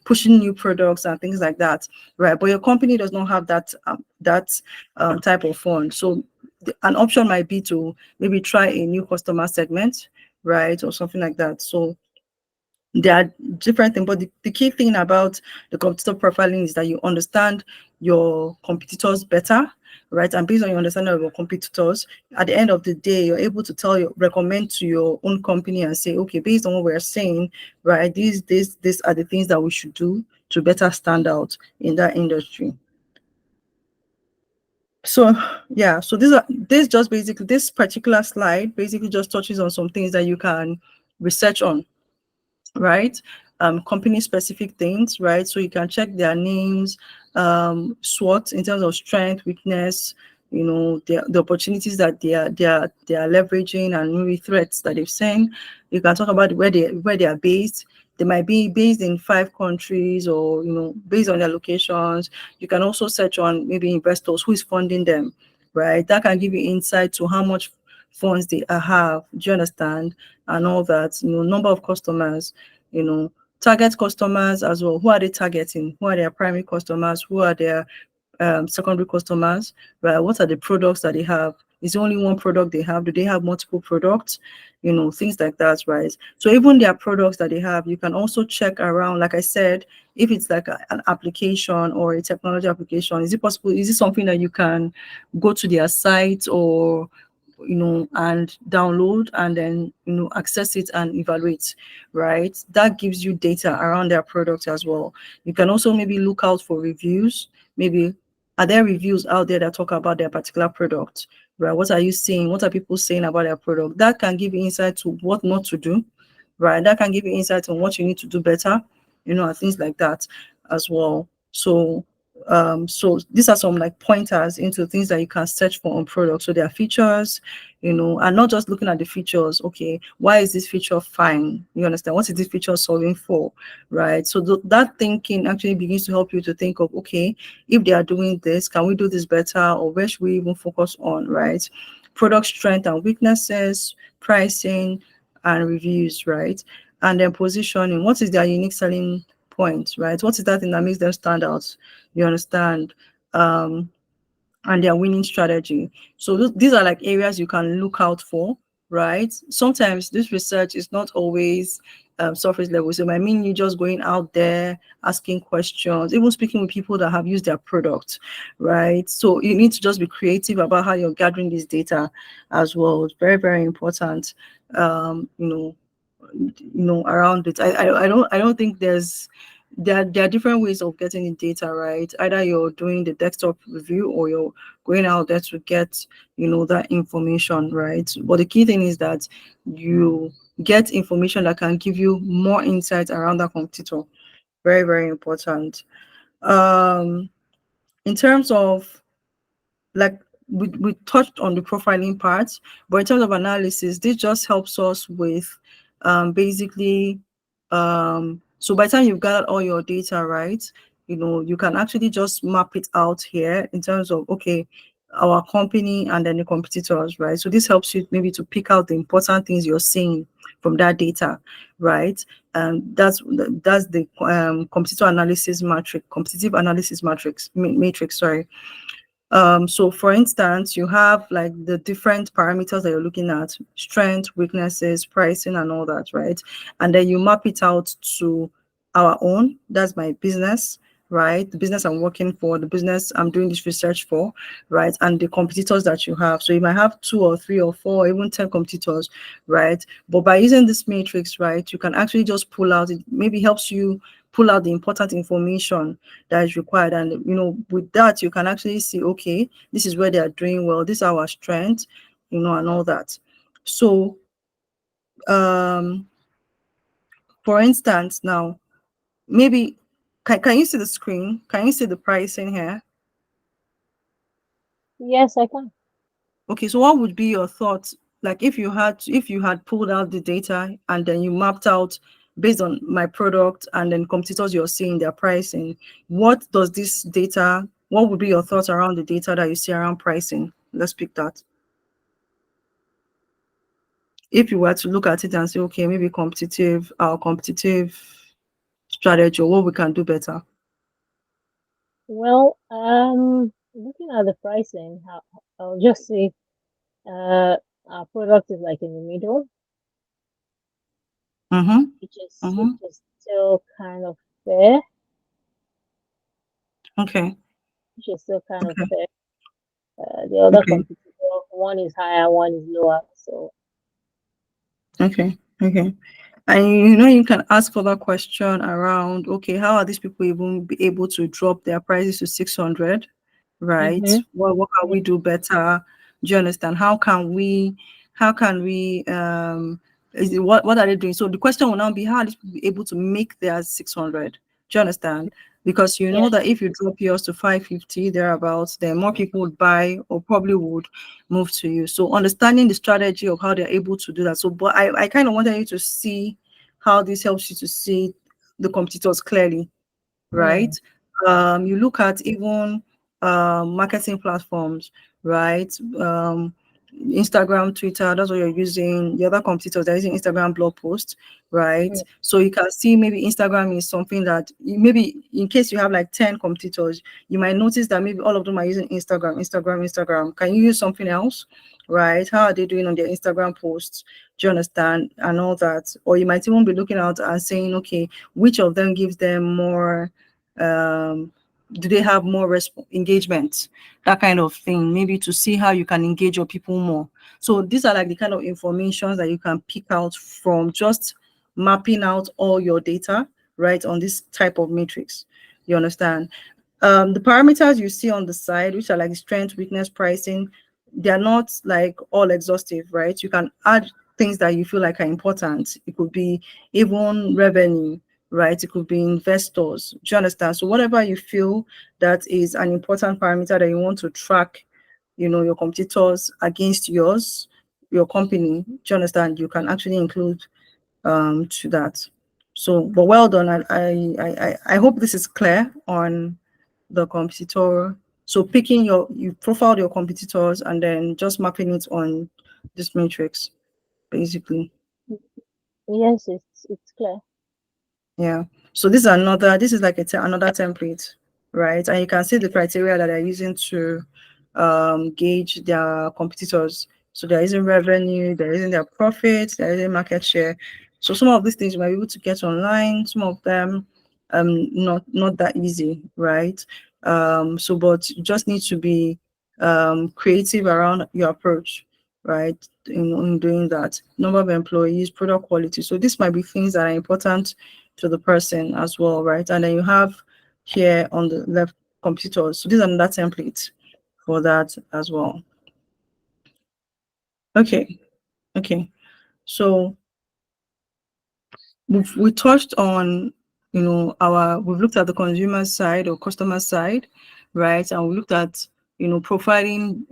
pushing new products and things like that, right? But your company does not have that type of fund. So an option might be to maybe try a new customer segment, right, or something like that. So there are different things, but the key thing about the competitor profiling is that you understand your competitors better, right? And based on your understanding of your competitors, at the end of the day, you're able to recommend to your own company and say, okay, based on what we're saying, right, these are the things that we should do to better stand out in that industry. So yeah, so this particular slide basically just touches on some things that you can research on, right? Company specific things, right? So you can check their names, SWOT in terms of strength, weakness, the opportunities that they are leveraging, and maybe threats that they've seen. You can talk about where they are based. They might be based in 5 countries, or based on their locations. You can also search on maybe investors, who is funding them, right? That can give you insight to how much funds they have. Do you understand? And all that, number of customers, target customers as well. Who are they targeting? Who are their primary customers? Who are their secondary customers, right? What are the products that they have? Is there only one product they have? Do they have multiple products? Things like that, right? So even their products that they have, you can also check around. Like I said, if it's like an application or a technology application, is it possible? Is it something that you can go to their site or and download and then access it and evaluate, right? That gives you data around their product as well. You can also maybe look out for reviews. Maybe are there reviews out there that talk about their particular product, right? What are you seeing? What are people saying about their product? That can give you insight to what not to do, right? That can give you insight on what you need to do better, and things like that as well. So these are some like pointers into things that you can search for on products. So there are features, and not just looking at the features. Okay, why is this feature fine? You understand? What is this feature solving for, right? So that thinking actually begins to help you to think of, okay, if they are doing this, can we do this better, or where should we even focus on, right? Product strength and weaknesses, pricing and reviews, right? And then positioning. What is their unique selling point, right? What is that thing that makes them stand out? You understand? And their winning strategy. So these are like areas you can look out for, right? Sometimes this research is not always surface level. So I mean, you just going out there, asking questions, even speaking with people that have used their product, right? So you need to just be creative about how you're gathering this data as well. It's very, very important, around it. I don't think there are different ways of getting the data, right? Either you're doing the desktop review or you're going out there to get that information, right? But the key thing is that you get information that can give you more insight around that competitor. Very, very important. In terms of, like, we touched on the profiling part, but in terms of analysis, this just helps us with basically so by the time you've gathered all your data, right, you can actually just map it out here in terms of, okay, our company and then the competitors, right? So this helps you maybe to pick out the important things you're seeing from that data, right? And that's the competitor analysis matrix, competitive analysis matrix, sorry. So for instance, you have like the different parameters that you're looking at: strength, weaknesses, pricing, and all that, right? And then you map it out to our own. That's my business, right? The business I'm working for, the business I'm doing this research for, right? And the competitors that you have. So you might have 2 or 3 or 4, or even 10 competitors, right? But by using this matrix, right, you can actually just pull out, it maybe helps you pull out the important information that is required. And with that, you can actually see, okay, this is where they are doing well, this is our strength, and all that. So for instance, now maybe can you see the screen? Can you see the pricing here?
Yes, I can.
Okay, so what would be your thoughts, like, if you had pulled out the data and then you mapped out based on my product and then competitors you're seeing their pricing, what does this data, what would be your thoughts around the data that you see around pricing? Let's pick that. If you were to look at it and say, okay, maybe our competitive strategy, or what we can do better.
Well, looking at the pricing, I'll just say our product is like in the middle,
Mm-hmm. Mm-hmm.
which is still kind of fair,
Okay.
which is still kind of
Okay.
fair. The other
Okay.
competitor, one is higher, one is lower. So
Okay. Okay. And you can ask further question around, okay, how are these people even be able to drop their prices to 600, right?
mm-hmm.
What can we do better? Do you understand? How can we what are they doing? So the question will now be, how are these people able to make their 600? Do you understand? Because you
Yeah.
know that if you drop yours to 550 thereabouts, then more people would buy or probably would move to you. So understanding the strategy of how they're able to do that. So, but I kind of wanted you to see how this helps you to see the competitors clearly,
Mm.
right? You look at even marketing platforms, right? Instagram, Twitter, that's what you're using. The other competitors are using Instagram blog posts, right?
Mm.
So you can see maybe Instagram is something that maybe in case you have like 10 competitors, you might notice that maybe all of them are using Instagram. Can you use something else? Right? How are they doing on their Instagram posts? Do you understand? And all that. Or you might even be looking out and saying, okay, which of them gives them more do they have more engagement, that kind of thing, maybe to see how you can engage your people more. So these are like the kind of information that you can pick out from just mapping out all your data, right, on this type of matrix. You understand? The parameters you see on the side, which are like strength, weakness, pricing, they're not like all exhaustive, right? You can add things that you feel like are important. It could be even revenue, right? It could be investors. Do you understand? So whatever you feel that is an important parameter that you want to track, your competitors against your company, do you understand? You can actually include to that. So, but well done. I hope this is clear on the competitor. So picking you profiled your competitors and then just mapping it on this matrix, basically.
Yes, it's clear.
Yeah. So this is like another template, right? And you can see the criteria that they're using to gauge their competitors. So they're using revenue, they're using their profits, they're using market share. So some of these things you might be able to get online, some of them not that easy, right? So but you just need to be creative around your approach. right? In doing that, number of employees, product quality. So this might be things that are important to the person as well, right? And then you have here on the left competitors. So these are another template for that as well. Okay. So we touched on, we've looked at the consumer side or customer side, right? And we looked at, profiling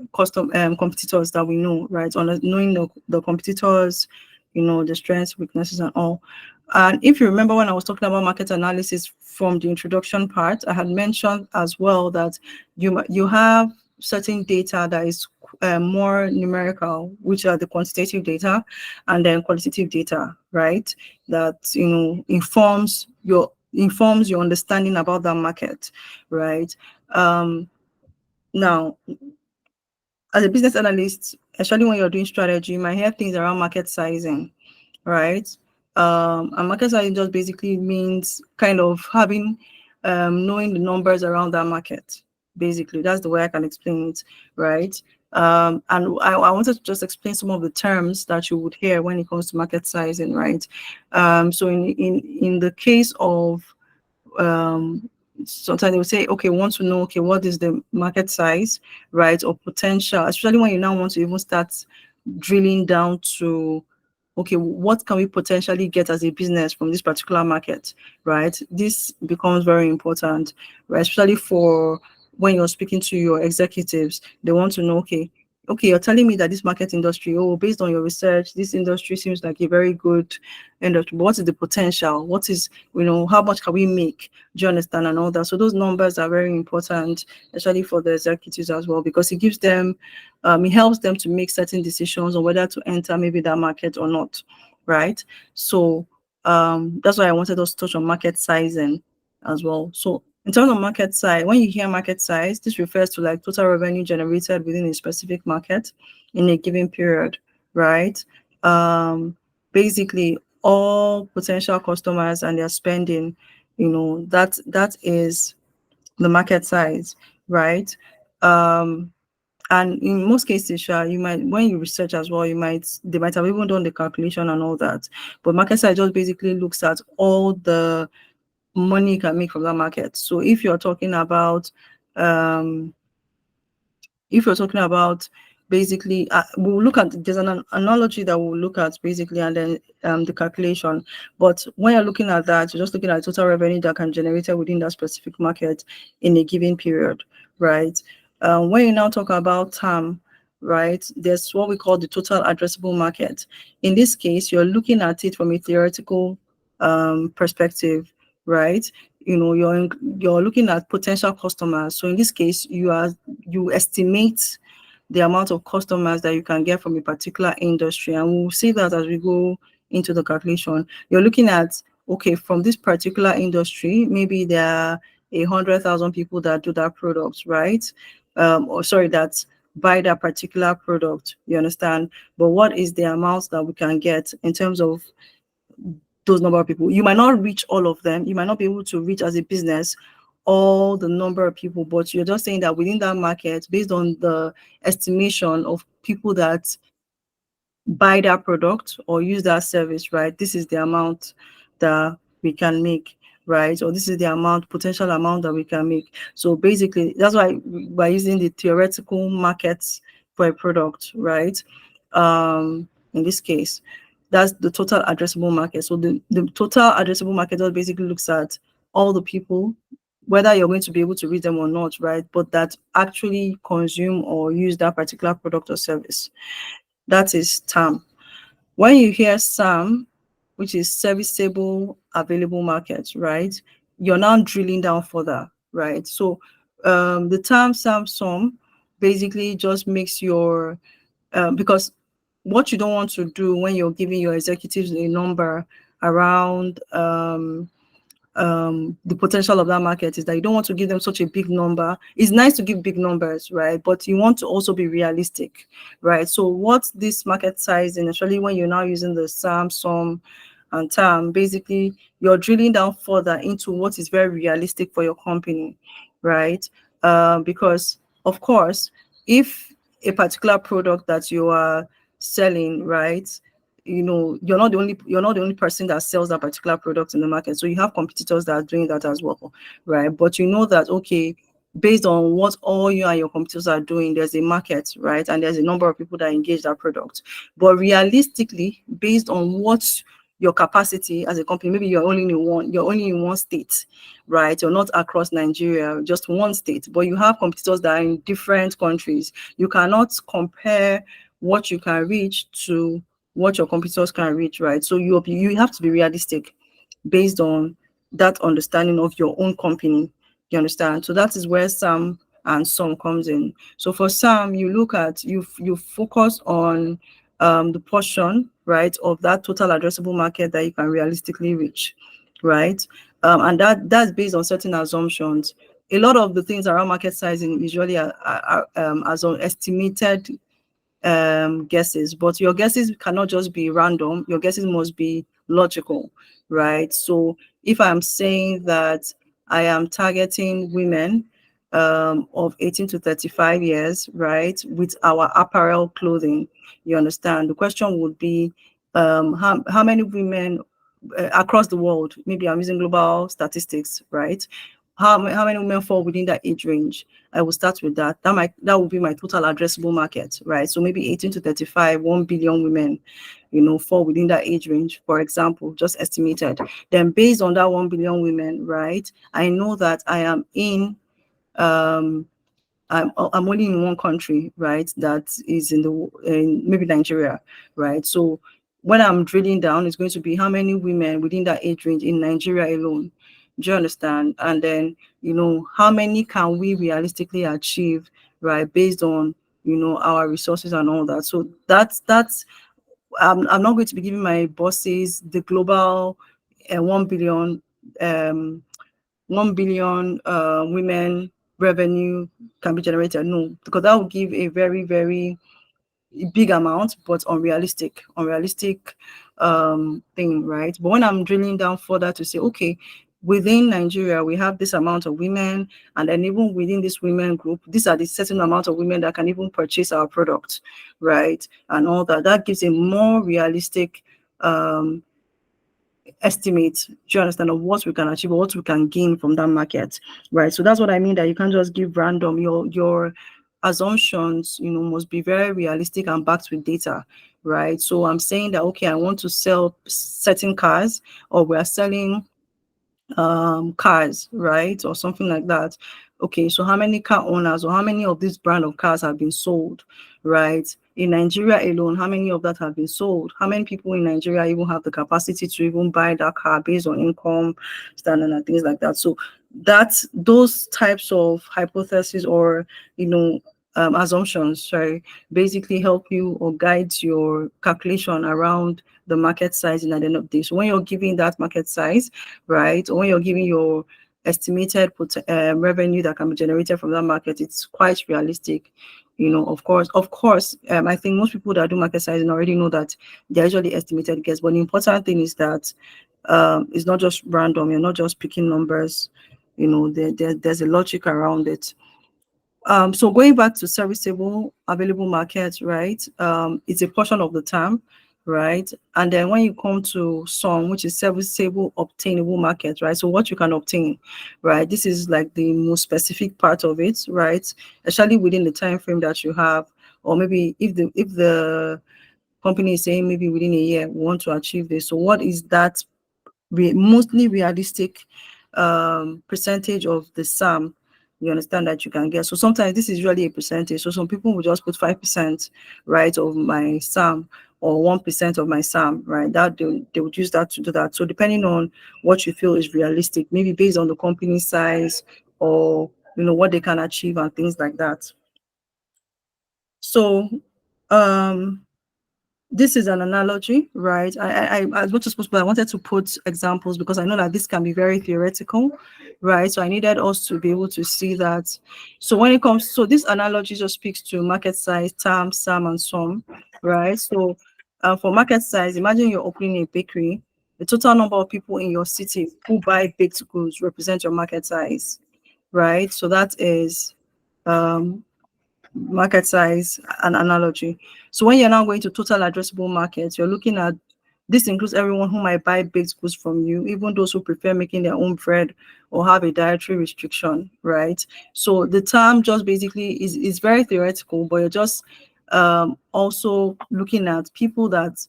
competitors that we know, right? On knowing the competitors, the strengths, weaknesses, and all. And if you remember when I was talking about market analysis from the introduction part, I had mentioned as well that you have certain data that is more numerical, which are the quantitative data, and then qualitative data, right? That informs your understanding about that market, right? Now, as a business analyst, especially when you're doing strategy, you might hear things around market sizing, right? And market sizing just basically means kind of having knowing the numbers around that market. Basically, that's the way I can explain it, right? And I wanted to just explain some of the terms that you would hear when it comes to market sizing, right? So in the case of sometimes they will say, okay, we want to know, okay, what is the market size, right, or potential, especially when you now want to even start drilling down to, okay, what can we potentially get as a business from this particular market, right? This becomes very important, right? Especially for when you're speaking to your executives, they want to know, okay, you're telling me that this market industry, based on your research, this industry seems like a very good industry. But what is the potential? What is, how much can we make? Do you understand? And all that. So those numbers are very important, especially for the executives as well, because it gives them, it helps them to make certain decisions on whether to enter maybe that market or not, right? So that's why I wanted us to touch on market sizing as well. So in terms of market size, when you hear market size, this refers to like total revenue generated within a specific market in a given period, right? Basically, all potential customers and their spending, that is the market size, right? And in most cases, you might, when you research as well, they might have even done the calculation and all that. But market size just basically looks at all the money you can make from that market. So if you're talking about basically, we'll look at, there's an analogy that we'll look at basically, and then the calculation. But when you're looking at that, you're just looking at total revenue that can generate within that specific market in a given period, right? When you now talk about TAM, right, there's what we call the total addressable market. In this case, you're looking at it from a theoretical perspective, right? You're looking at potential customers. So in this case, you estimate the amount of customers that you can get from a particular industry, and we'll see that as we go into the calculation. You're looking at, okay, from this particular industry, maybe there are 100,000 people that do that product, right? That buy that particular product, you understand? But what is the amount that we can get in terms of those number of people? You might not reach all of them. You might not be able to reach as a business all the number of people, but you're just saying that within that market, based on the estimation of people that buy that product or use that service, right? This is the amount that we can make, right? Or this is the potential amount that we can make. So basically, that's why by using the theoretical markets for a product, right? In this case, that's the total addressable market. So the total addressable market just basically looks at all the people, whether you're going to be able to reach them or not, right? But that actually consume or use that particular product or service. That is TAM. When you hear SAM, which is serviceable available market, right? You're now drilling down further, right? So the term SAM SUM basically just makes your, because what you don't want to do when you're giving your executives a number around the potential of that market is that you don't want to give them such a big number. It's nice to give big numbers, right? But you want to also be realistic, right? So what's this market size, and especially when you're now using the SAM, SUM, and TAM, basically you're drilling down further into what is very realistic for your company, right? Because of course, if a particular product that you are selling, right? You know, you're not the only person that sells that particular product in the market. So you have competitors that are doing that as well, right? But you know that, okay, based on what all you and your competitors are doing, there's a market, right? And there's a number of people that engage that product. But realistically, based on what your capacity as a company, maybe you're only in one state, right? You're not across Nigeria, just one state, but you have competitors that are in different countries. You cannot compare what you can reach to what your competitors can reach, right? So you have to be realistic based on that understanding of your own company. You understand? So that is where SAM and SOM comes in. So for SAM, you look at you focus on the portion, right, of that total addressable market that you can realistically reach, right? And that's based on certain assumptions. A lot of the things around market sizing usually are as on estimated guesses, but your guesses cannot just be random. Your guesses must be logical, right? So if I'm saying that I am targeting women of 18 to 35 years, right, with our apparel clothing, you understand, the question would be how many women across the world, maybe I'm using global statistics, right? How many women fall within that age range? I will start with that. That will be my total addressable market, right? So maybe 18 to 35, 1 billion women, you know, fall within that age range, for example, just estimated. Then based on that 1 billion women, right, I know that I am in I'm only in one country, right? That is in maybe Nigeria, right? So when I'm drilling down, it's going to be how many women within that age range in Nigeria alone. Do you understand? And then, you know, how many can we realistically achieve, right? Based on, you know, our resources and all that. So that's I'm not going to be giving my bosses the global 1 billion 1 billion women revenue can be generated. No, because that would give a very, very big amount, but unrealistic thing, right? But when I'm drilling down further to say, okay, within Nigeria, we have this amount of women, and then even within this women group, these are the certain amount of women that can even purchase our product, right? And all that. That gives a more realistic estimate, do you understand, of what we can achieve or what we can gain from that market, right? So that's what I mean, that you can't just give random. Your assumptions, you know, must be very realistic and backed with data, right? So I'm saying that, okay, I want to sell certain cars, or we're selling cars, right, or something like that. Okay, so how many car owners or how many of this brand of cars have been sold, right? In Nigeria alone, how many of that have been sold? How many people in Nigeria even have the capacity to even buy that car based on income standard and things like that? So that's those types of hypotheses, or, you know, assumptions, sorry, basically help you or guide your calculation around the market size at the end of the day. So when you're giving that market size, right, or when you're giving your estimated revenue that can be generated from that market, it's quite realistic. You know, of course, I think most people that do market sizing already know that they're usually estimated guess. But the important thing is that it's not just random. You're not just picking numbers. You know, there's a logic around it. So going back to serviceable available market, right? It's a portion of the term, right? And then when you come to SOM, which is serviceable obtainable market, right? So what you can obtain, right? This is like the most specific part of it, right? Especially within the time frame that you have, or maybe if the company is saying maybe within a year we want to achieve this. So what is that mostly realistic percentage of the SAM, you understand, that you can get? So sometimes this is really a percentage. So some people will just put 5%, right, of my SAM, or 1% of my SAM, right? That they would use that to do that. So depending on what you feel is realistic, maybe based on the company size, or, you know, what they can achieve and things like that. So this is an analogy, right? I as much as possible, I wanted to put examples because I know that this can be very theoretical, right? So I needed us to be able to see that. So when it comes, so this analogy just speaks to market size, TAM, SAM, and SOM, right? So for market size, imagine you're opening a bakery. The total number of people in your city who buy baked goods represent your market size, right? So that is market size and analogy. So when you're now going to total addressable market, you're looking at, this includes everyone who might buy baked goods from you, even those who prefer making their own bread or have a dietary restriction, right? So the term just basically is very theoretical, but you're just also looking at people that,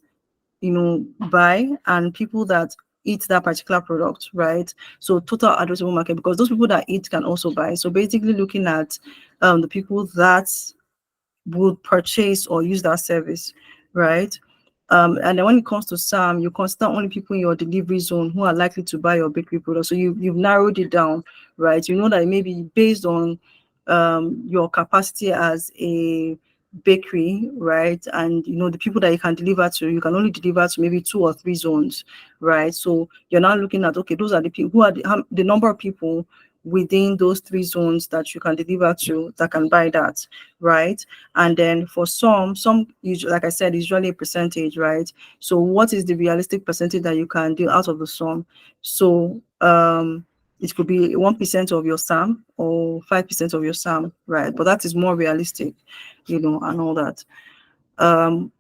you know, buy and people that eat that particular product, right? So total addressable market, because those people that eat can also buy. So basically looking at the people that would purchase or use that service, right? And then when it comes to SAM, you consider only people in your delivery zone who are likely to buy your bakery product. So you've narrowed it down, right? You know that it may be based on your capacity as a bakery, right? And you know the people that you can deliver to, you can only deliver to maybe 2 or 3 zones, right? So you're now looking at, okay, those are the people who are the number of people within those 3 zones that you can deliver to that can buy that, right? And then for some usually, like I said, usually a percentage, right? So what is the realistic percentage that you can do out of the sum? So it could be 1% of your SAM or 5% of your SAM, right? But that is more realistic, you know, and all that.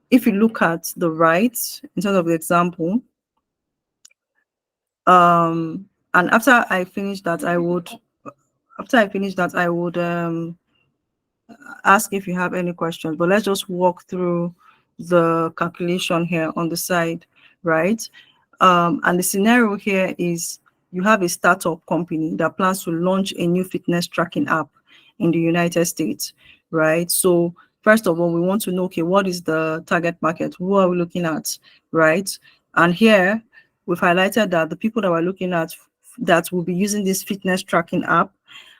If you look at the right in terms of the example, and after I finish that, I would ask if you have any questions, but let's just walk through the calculation here on the side, right? And the scenario here is you have a startup company that plans to launch a new fitness tracking app in the United States, right? So first of all, we want to know, okay, what is the target market? Who are we looking at, right? And here we've highlighted that the people that we're looking at that will be using this fitness tracking app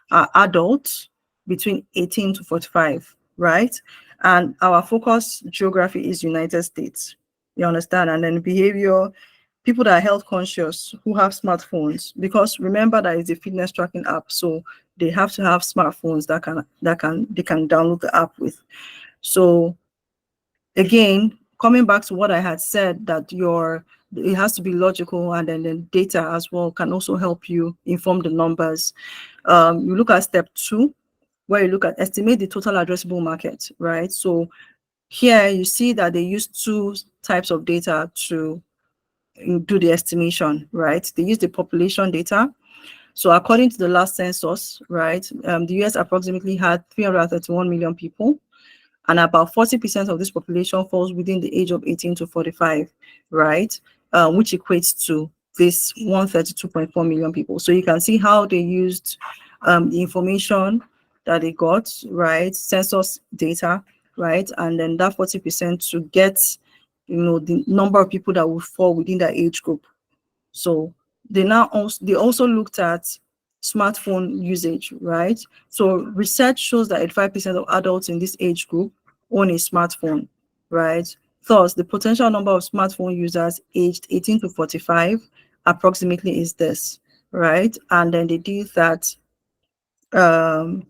are adults between 18 to 45, right? And our focus geography is United States. You understand? And then behavior, people that are health conscious who have smartphones, because remember that it's a fitness tracking app, so they have to have smartphones that they can download the app with. So again, coming back to what I had said, that it has to be logical, and then the data as well can also help you inform the numbers. You look at step 2, where you look at estimate the total addressable market, right? So here you see that they use 2 types of data to do the estimation, right? They use the population data. So according to the last census, right, the US approximately had 331 million people, and about 40% of this population falls within the age of 18 to 45, right? Which equates to this 132.4 million people. So you can see how they used the information that they got, right? Census data, right? And then that 40% to get, you know, the number of people that will fall within that age group. So they also looked at smartphone usage, right? So research shows that 85% of adults in this age group own a smartphone, right? Thus, the potential number of smartphone users aged 18 to 45 approximately is this, right? And then they did that, how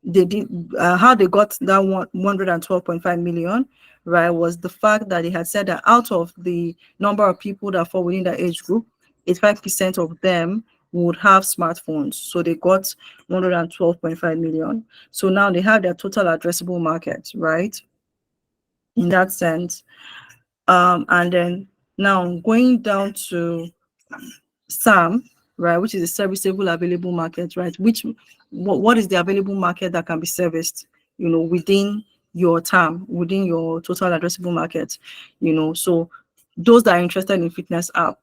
they got that 112.5 million, right, was the fact that they had said that out of the number of people that fall within that age group, 85% of them would have smartphones. So they got 112.5 million. So now they have their total addressable market, right? In that sense. And then now going down to SAM, right, which is a serviceable available market, right? What is the available market that can be serviced, you know, within your TAM, within your total addressable market, you know? So those that are interested in fitness app,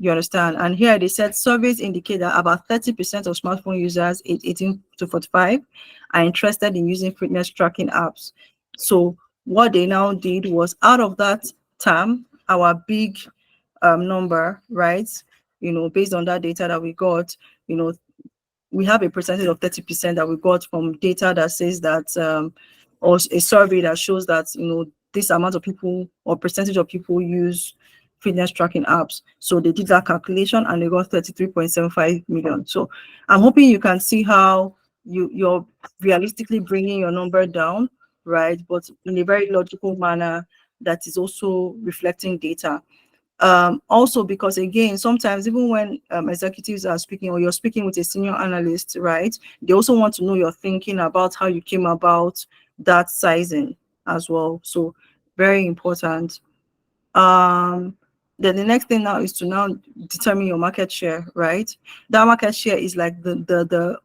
you understand? And here they said surveys indicate that about 30% of smartphone users aged 18 to 45 are interested in using fitness tracking apps. So what they now did was, out of that TAM, our big number, right? You know, based on that data that we got, you know, we have a percentage of 30% that we got from data that says that, or a survey that shows that, you know, this amount of people or percentage of people use fitness tracking apps. So they did that calculation and they got 33.75 million. So I'm hoping you can see how you're realistically bringing your number down, right? But in a very logical manner that is also reflecting data. Also, because again, sometimes even when executives are speaking, or you're speaking with a senior analyst, right, they also want to know your thinking about how you came about that sizing as well. So very important. Then the next thing now is to now determine your market share, right? That market share is like the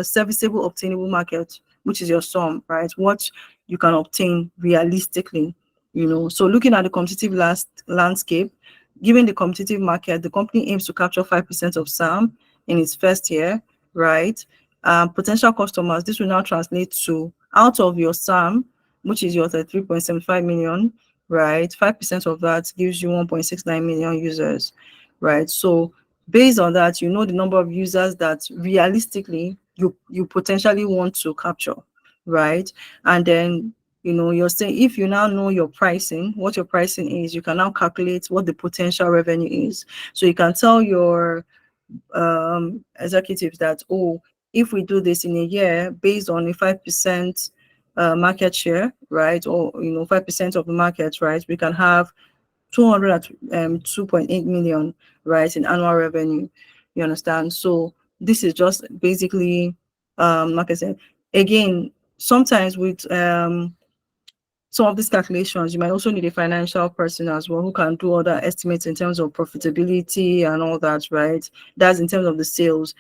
serviceable obtainable market, which is your sum, right? What you can obtain realistically, So looking at the competitive landscape, given the competitive market, the company aims to capture 5% of SAM in its first year, right? Potential customers, this will now translate to out of your SAM, which is your 33.75 million, right? 5% of that gives you 1.69 million users, right? So based on that, the number of users that realistically you potentially want to capture, right? And then you're saying if you now know your pricing, what your pricing is, you can now calculate what the potential revenue is. So you can tell your executives that, oh, if we do this in a year based on a 5% market share, right, or 5% of the market, right, we can have 202.8 million, right, in annual revenue. You understand? So this is just basically like I said, again, sometimes with some of these calculations, you might also need a financial person as well who can do other estimates in terms of profitability and all that, right? That's in terms of the sales.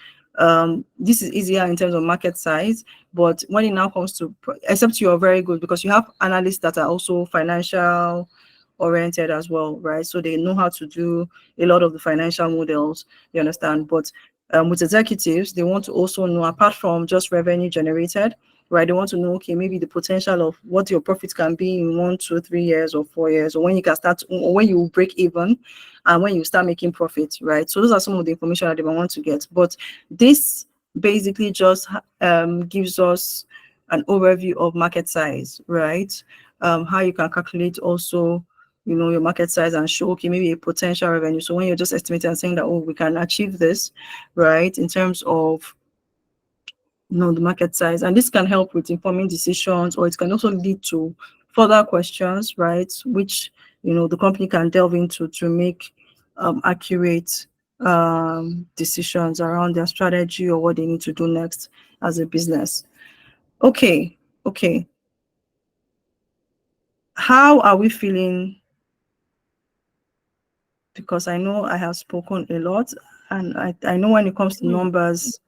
This is easier in terms of market size, but when it now comes to, except you are very good because you have analysts that are also financial oriented as well, right? So they know how to do a lot of the financial models, you understand? But with executives, they want to also know, apart from just revenue generated, right? They want to know, okay, maybe the potential of what your profits can be in 1, 2, 3 years or 4 years, or when you can start, or when you break even, and when you start making profits, right? So those are some of the information that they want to get. But this basically just gives us an overview of market size, right? How you can calculate also, your market size and show, okay, maybe a potential revenue. So when you're just estimating and saying that, oh, we can achieve this, right, in terms of the market size, and this can help with informing decisions, or it can also lead to further questions, right, which the company can delve into to make accurate decisions around their strategy or what they need to do next as a business. Okay. How are we feeling? Because I know I have spoken a lot, and I know when it comes to numbers,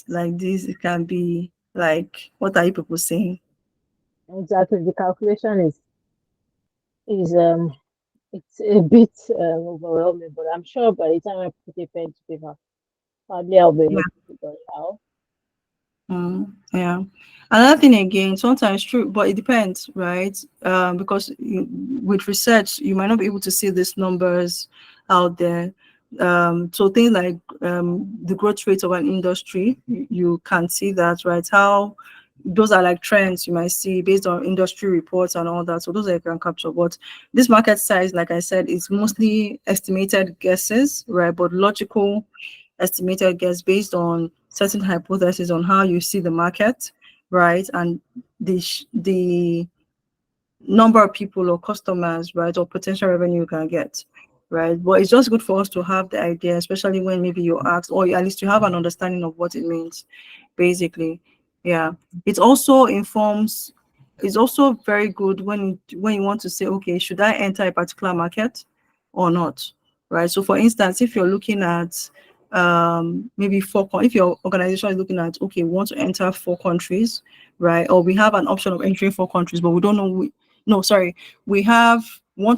like this, it can be like, what are you people saying?
Exactly. The calculation is it's a bit overwhelming, but I'm sure by the time I put a pen to paper, probably I'll be able to figure it out.
Yeah. Another thing again, sometimes true, but it depends, right? Because with research, you might not be able to see these numbers out there. So things like the growth rate of an industry, you can see that, right? How those are like trends you might see based on industry reports and all that. So those are you can capture. But this market size, like I said, is mostly estimated guesses, right? But logical estimated guess based on certain hypotheses on how you see the market, right? And the number of people or customers, right, or potential revenue you can get, right? But it's just good for us to have the idea, especially when maybe you ask, or at least you have an understanding of what it means, basically. Yeah. It also informs. It's also very good when you want to say, okay, should I enter a particular market or not, right? So, for instance, if you're looking at maybe if your organization is looking at, okay, we want to enter 4 countries, right? Or we have an option of entering 4 countries, but we don't know. We want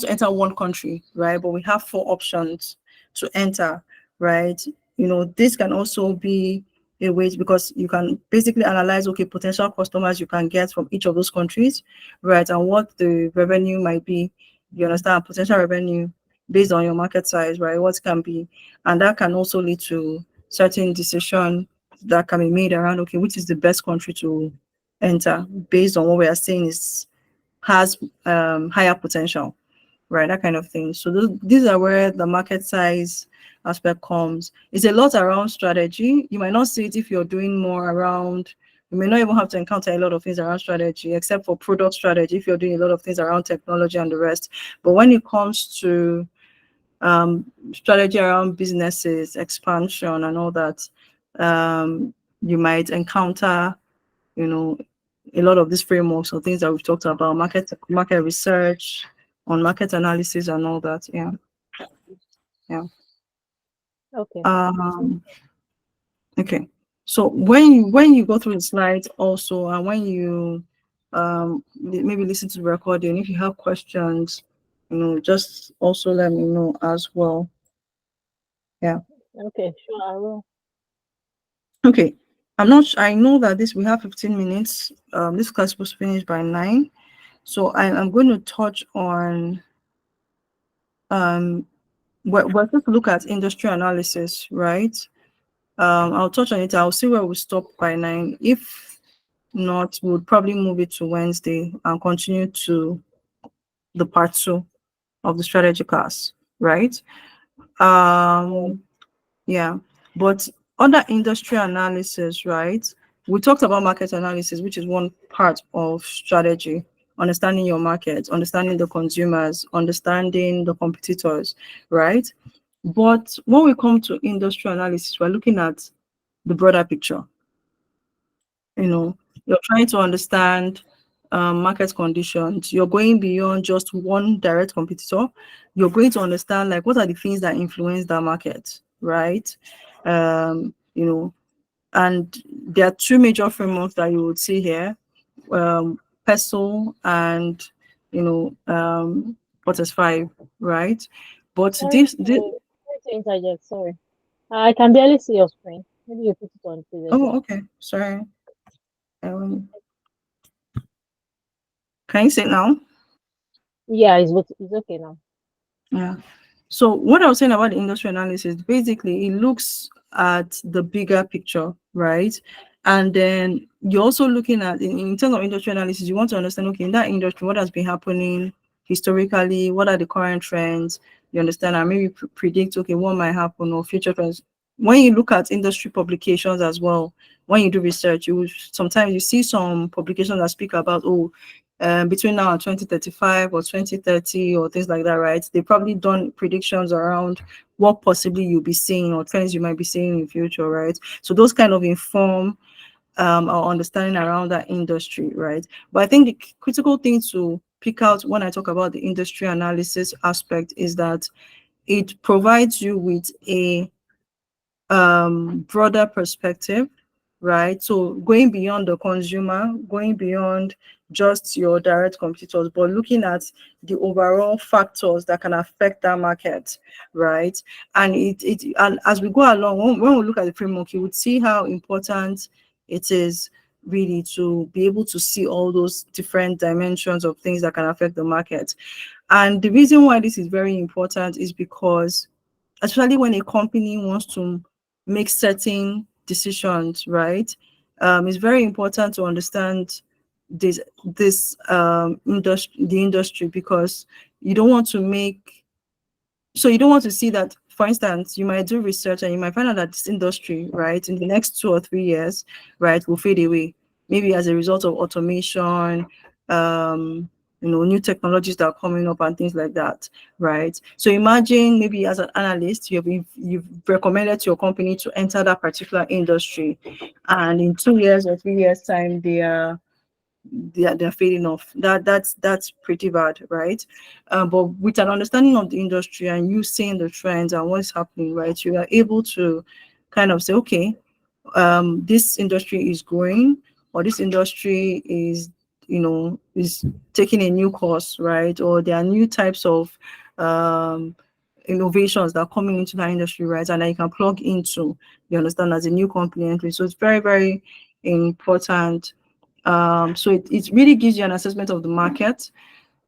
to enter 1 country, right? But we have 4 options to enter, right? This can also be a way, because you can basically analyze, okay, potential customers you can get from each of those countries, right? And what the revenue might be. You understand? Potential revenue based on your market size, right? What can be, and that can also lead to certain decision that can be made around, okay, which is the best country to enter based on what we are saying has higher potential, right? That kind of thing. So these are where the market size aspect comes. It's a lot around strategy. You might not see it if you're doing more around. You may not even have to encounter a lot of things around strategy, except for product strategy, if you're doing a lot of things around technology and the rest. But when it comes to strategy around businesses, expansion, and all that, you might encounter you know, a lot of these frameworks or things that we've talked about, market research, on market analysis and all that. Yeah. Yeah.
Okay.
Okay. So when you go through the slides also, and when you maybe listen to the recording, if you have questions, just also let me know as well. Yeah.
Okay, sure, I will.
Okay. I know that we have 15 minutes. This class was finished by 9. So I'm going to touch on we're just look at industry analysis, right? I'll touch on it. I'll see where we stop by 9. If not, we'll probably move it to Wednesday and continue to the part 2 of the strategy class, right? Yeah, but under industry analysis, right? We talked about market analysis, which is one part of strategy, understanding your market, understanding the consumers, understanding the competitors, right? But when we come to industry analysis, we're looking at the broader picture. You're trying to understand market conditions. You're going beyond just one direct competitor. You're going to understand like what are the things that influence that market, right? And there are 2 major frameworks that you would see here, PESTLE and Potters 5, right? But
Sorry, sorry to interject, sorry. I can barely see your screen. Maybe you put it on previous.
Oh, okay, sorry. Can you see it now?
Yeah, it's okay now.
Yeah. So what I was saying about the industry analysis, basically it looks at the bigger picture, right? And then you're also looking at, in terms of industry analysis, you want to understand, okay, in that industry, what has been happening historically, what are the current trends, you understand, and maybe predict, okay, what might happen or future trends. When you look at industry publications as well, when you do research, sometimes you see some publications that speak about, between now and 2035 or 2030 or things like that, right? They've probably done predictions around what possibly you'll be seeing or trends you might be seeing in the future, right? So those kind of inform our understanding around that industry, right? But I think the critical thing to pick out when I talk about the industry analysis aspect is that it provides you with a broader perspective, right? So going beyond the consumer, going beyond just your direct competitors, but looking at the overall factors that can affect that market, right? And and as we go along, when we look at the framework, you would see how important it is really to be able to see all those different dimensions of things that can affect the market. And the reason why this is very important is because, especially when a company wants to make certain decisions, right? It's very important to understand the industry, because you don't want to see that, for instance, you might do research and you might find out that this industry, right, in the next 2 or 3 years, right, will fade away, maybe as a result of automation, new technologies that are coming up and things like that, right? So imagine maybe as an analyst, you've recommended to your company to enter that particular industry, and in 2 years or 3 years time, they're fading off. That's pretty bad, right? But with an understanding of the industry and you seeing the trends and what's happening, right, you are able to kind of say, okay, this industry is growing, or this industry is taking a new course, right? Or there are new types of innovations that are coming into that industry, right? And that you can plug into, you understand, as a new company entry. So it's very, very important. So it really gives you an assessment of the market,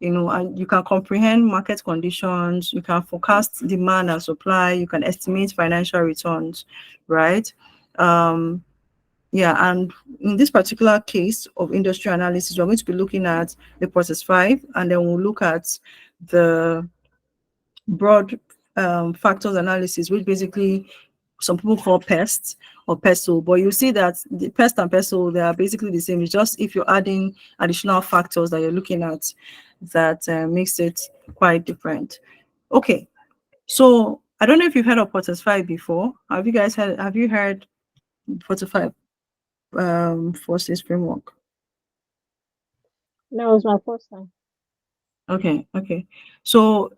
and you can comprehend market conditions, you can forecast demand and supply, you can estimate financial returns, right? Yeah, and in this particular case of industry analysis, we're going to be looking at the process 5, and then we'll look at the broad factors analysis, which basically some people call pests or PESTLE, but you see that the pest and PESTLE, they are basically the same. It's just if you're adding additional factors that you're looking at, that makes it quite different. Okay, so I don't know if you've heard of Potters 5 before. Have you heard Potters 5? forces framework?
That was my first time.
Okay. So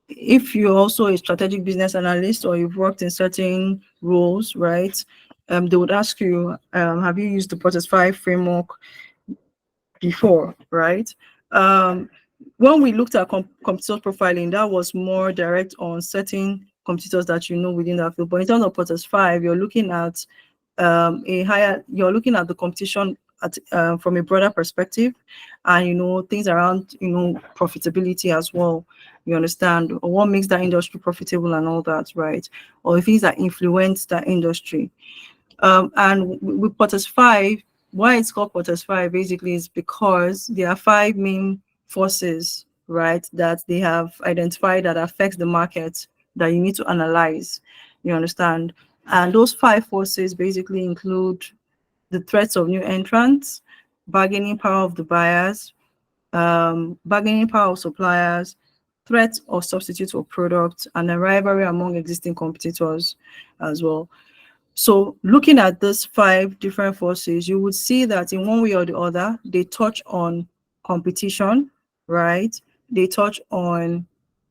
if you're also a strategic business analyst or you've worked in certain roles, right? They would ask you, have you used the Process 5 framework before, right? Um, when we looked at competitor profiling, that was more direct on certain competitors that you know within that field. But in terms of Process 5, you're looking at you're looking at the competition from a broader perspective, and things around profitability as well. You understand, or what makes that industry profitable and all that, right? Or things that influence that industry. And with Potters 5, why it's called Potters 5 basically is because there are 5 main forces, right, that they have identified that affects the market that you need to analyze. You understand? And those 5 forces basically include the threats of new entrants, bargaining power of the buyers, bargaining power of suppliers, threat or substitute of products, and a rivalry among existing competitors as well. So looking at these 5 different forces, you would see that in one way or the other, they touch on competition, right? They touch on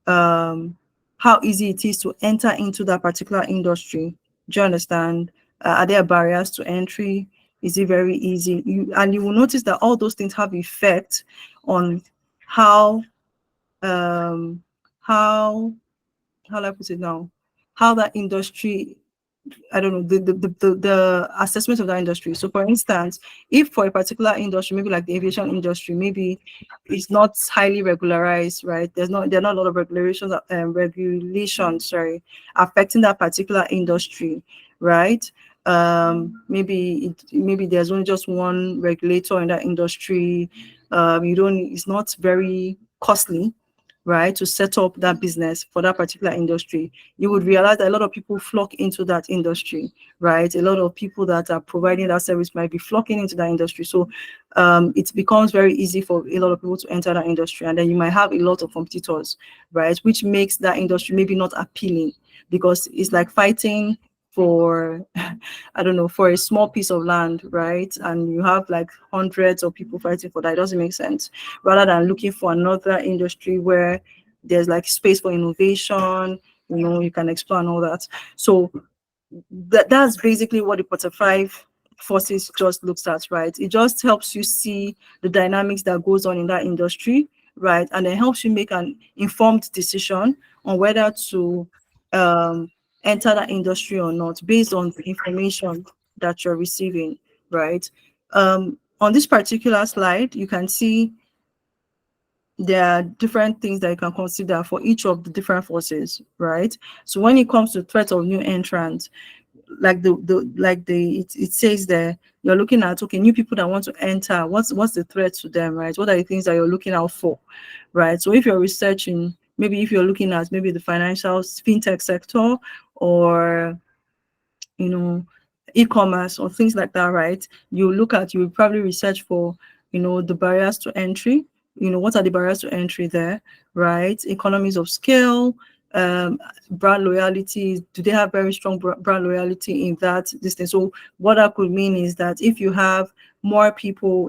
how easy it is to enter into that particular industry. Do you understand? Are there barriers to entry? Is it very easy? You will notice that all those things have effect on how how do I put it now? How that industry, I don't know, the assessment of that industry. So for instance, if for a particular industry, maybe like the aviation industry, maybe it's not highly regularized, right? There are not a lot of regulations, sorry, affecting that particular industry, right? Maybe there's only just one regulator in that industry. It's not very costly, right, to set up that business for that particular industry. You would realize that a lot of people flock into that industry, right? A lot of people that are providing that service might be flocking into that industry. So it becomes very easy for a lot of people to enter that industry. And then you might have a lot of competitors, right? Which makes that industry maybe not appealing, because it's like fighting for I don't know, for a small piece of land, right? And you have like hundreds of people fighting for that. It doesn't make sense. Rather than looking for another industry where there's like space for innovation, you can explore and all that. So that's basically what the Potter 5 forces just looks at, right? It just helps you see the dynamics that goes on in that industry, right? And it helps you make an informed decision on whether to enter that industry or not, based on the information that you're receiving, right? On this particular slide, you can see there are different things that you can consider for each of the different forces, right? So when it comes to threat of new entrants, it says there, you're looking at, okay, new people that want to enter, what's the threat to them, right? What are the things that you're looking out for, right? So if you're researching, maybe if you're looking at maybe the financial fintech sector, or e-commerce or things like that, right? You will probably research for the barriers to entry. What are the barriers to entry there, right? Economies of scale, brand loyalty. Do they have very strong brand loyalty in that distance? So what that could mean is that if you have more people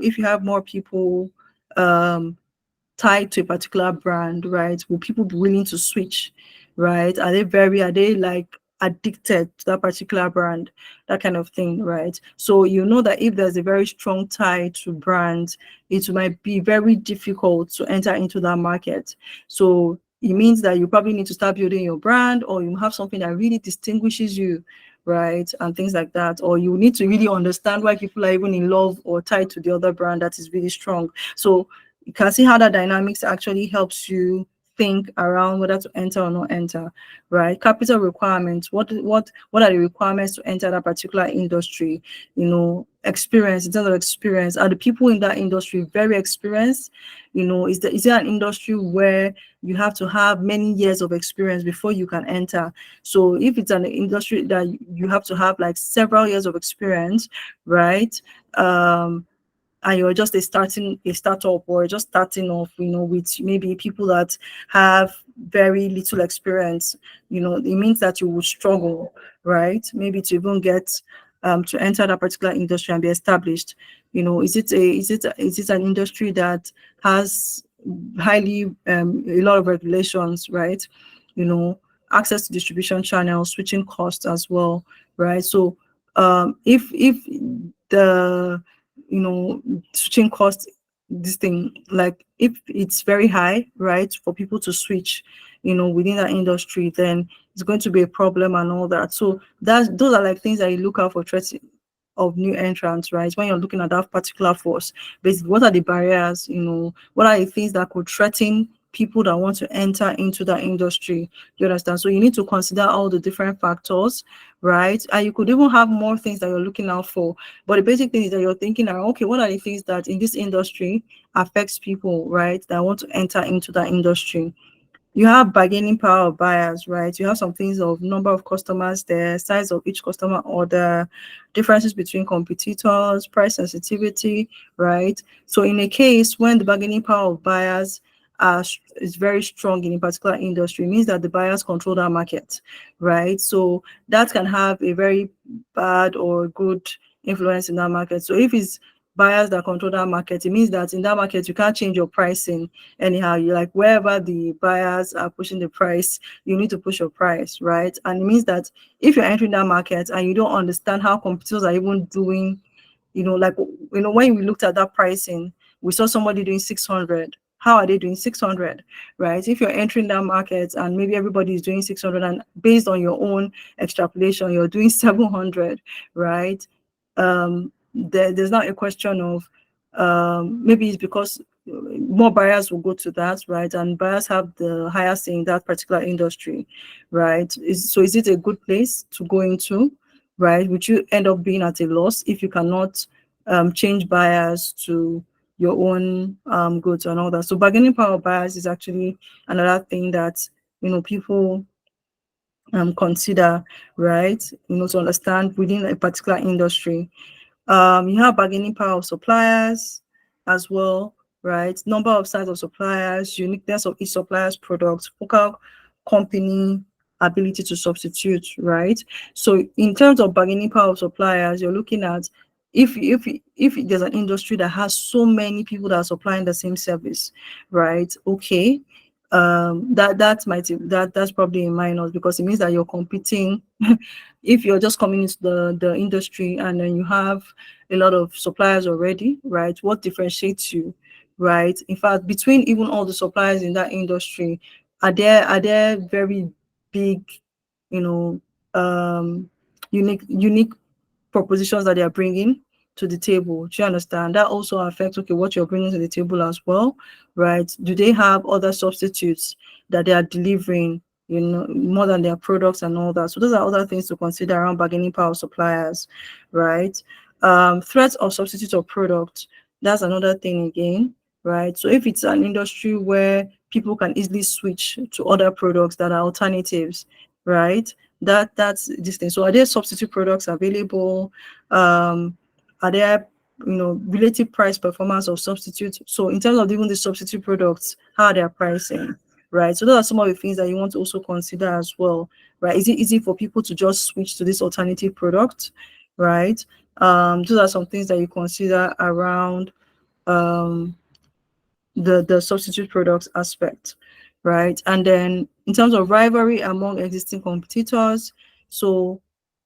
tied to a particular brand, right, will people be willing to switch, right? Are they like addicted to that particular brand, that kind of thing, right? So that if there's a very strong tie to brands, it might be very difficult to enter into that market. So it means that you probably need to start building your brand, or you have something that really distinguishes you, right, and things like that. Or you need to really understand why people are even in love or tied to the other brand that is really strong. So you can see how that dynamics actually helps you think around whether to enter or not enter, right? Capital requirements. What are the requirements to enter that particular industry? Experience. In terms of experience, are the people in that industry very experienced? Is there an industry where you have to have many years of experience before you can enter? So if it's an industry that you have to have like several years of experience, right? And you're just a startup, or just starting off, with maybe people that have very little experience, it means that you would struggle, right? Maybe to even get to enter that particular industry and be established. Is it an industry that has highly a lot of regulations, right? Access to distribution channels, switching costs as well, right? So if the switching costs, this thing, like if it's very high, right, for people to switch within that industry, then it's going to be a problem and all that. So those are like things that you look out for threats of new entrants, right? When you're looking at that particular force, basically, what are the barriers? What are the things that could threaten people that want to enter into that industry? You understand? So you need to consider all the different factors, right? And you could even have more things that you're looking out for. But the basic thing is that you're thinking, okay, what are the things that in this industry affects people, right, that want to enter into that industry? You have bargaining power of buyers, right? You have some things of number of customers there, size of each customer order, differences between competitors, price sensitivity, right? So in a case when the bargaining power of buyers is very strong in a particular industry, it means that the buyers control that market, right? So that can have a very bad or good influence in that market. So if it's buyers that control that market, it means that in that market you can't change your pricing anyhow. You like wherever the buyers are pushing the price, you need to push your price, right? And it means that if you're entering that market and you don't understand how competitors are even doing, when we looked at that pricing, we saw somebody doing 600. How are they doing 600, right? If you're entering that market and maybe everybody is doing 600, and based on your own extrapolation you're doing 700, right? There's not a question of maybe it's because more buyers will go to that, right? And buyers have the highest in that particular industry, right? So is it a good place to go into, right? Would you end up being at a loss if you cannot change buyers to your own goods and all that? So bargaining power of buyers is actually another thing that people consider, right? To understand within a particular industry. You have bargaining power of suppliers as well, right? Number of size of suppliers, uniqueness of each supplier's product, focal company ability to substitute, right? So in terms of bargaining power of suppliers, you're looking at if there's an industry that has so many people that are supplying the same service, right? Okay, that's probably a minus, because it means that you're competing. If you're just coming into the industry and then you have a lot of suppliers already, right, what differentiates you, right? In fact, between even all the suppliers in that industry, are there very big, unique propositions that they are bringing to the table? Do you understand? That also affects, okay, what you're bringing to the table as well, right? Do they have other substitutes that they are delivering, more than their products and all that? So those are other things to consider around bargaining power of suppliers, right? Threats of substitute of products, that's another thing again, right? So if it's an industry where people can easily switch to other products that are alternatives, right? That's this thing. So are there substitute products available? Are there relative price performance of substitutes? So in terms of even the substitute products, how are their pricing, right? So those are some of the things that you want to also consider as well, right? Is it easy for people to just switch to this alternative product, right? Those are some things that you consider around the substitute products aspect, right? And then in terms of rivalry among existing competitors, so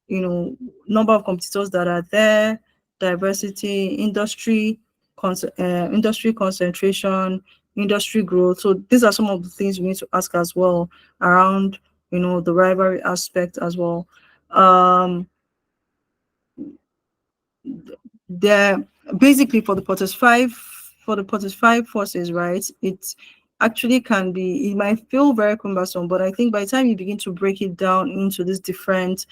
number of competitors that are there, diversity, industry concentration, industry growth. So these are some of the things we need to ask as well around the rivalry aspect as well. They're basically for the Potters 5 forces, right? It actually can be, it might feel very cumbersome, but I think by the time you begin to break it down into these different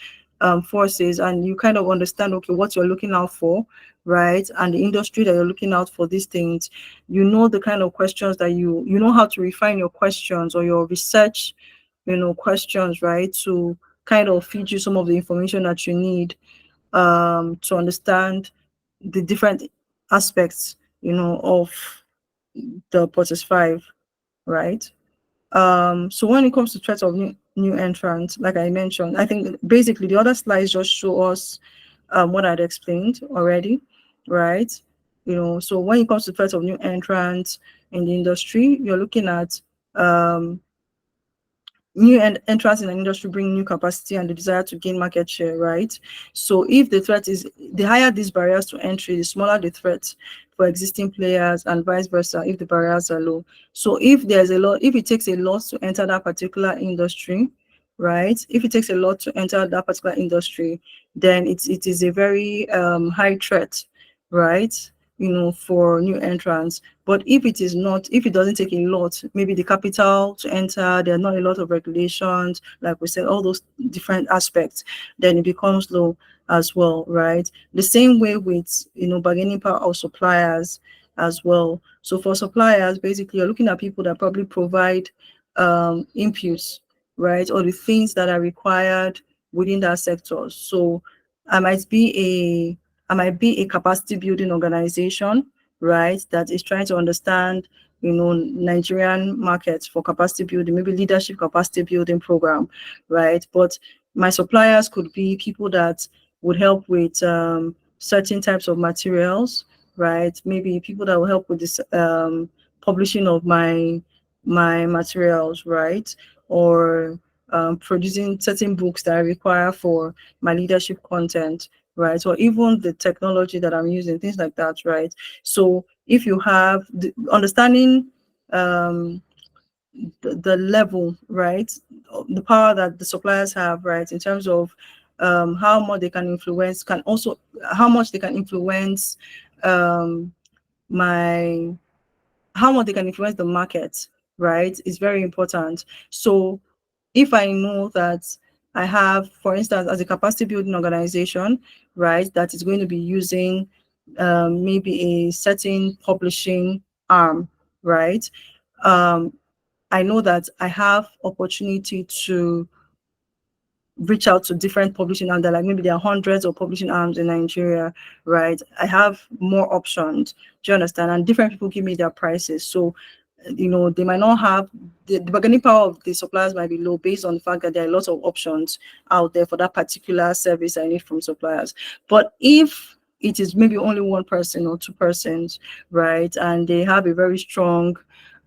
forces, and you kind of understand, okay, what you're looking out for, right, and the industry that you're looking out for these things, the kind of questions that you know how to refine your questions or your research questions, right, to kind of feed you some of the information that you need to understand the different aspects of the Potters 5, right? So when it comes to threats of new entrants, like I mentioned, I think basically the other slides just show us what I'd explained already, right? So when it comes to threat of new entrants in the industry, you're looking at new entrants in an industry bring new capacity and the desire to gain market share, right? So if the threat is, the higher these barriers to entry, the smaller the threat for existing players, and vice versa if the barriers are low. So if it takes a lot to enter that particular industry, right? If it takes a lot to enter that particular industry, then it is a very high threat, right? For new entrants. But if it is not, if it doesn't take a lot, maybe the capital to enter, there are not a lot of regulations, like we said, all those different aspects, then it becomes low as well, right? The same way with, bargaining power of suppliers as well. So for suppliers, basically, you're looking at people that probably provide inputs, right? Or the things that are required within that sector. So I might be a capacity building organization, right, that is trying to understand, Nigerian markets for capacity building, maybe leadership capacity building program, right? But my suppliers could be people that would help with certain types of materials, right? Maybe people that will help with this publishing of my materials, right? Or producing certain books that I require for my leadership content, right? Or even the technology that I'm using, things like that, right? So if you have understanding the level, right, the power that the suppliers have, right, in terms of how much they can influence, how much they can influence my how much they can influence the market, right, is very important. So if I know that I have, for instance, as a capacity building organization, right, that is going to be using maybe a certain publishing arm, right, I know that I have opportunity to reach out to different publishing arms. Like maybe there are hundreds of publishing arms in Nigeria, right? I have more options. Do you understand? And different people give me their prices. So, they might not have the bargaining power of the suppliers might be low based on the fact that there are lots of options out there for that particular service I need from suppliers. But if it is maybe only one person or two persons, right, and they have a very strong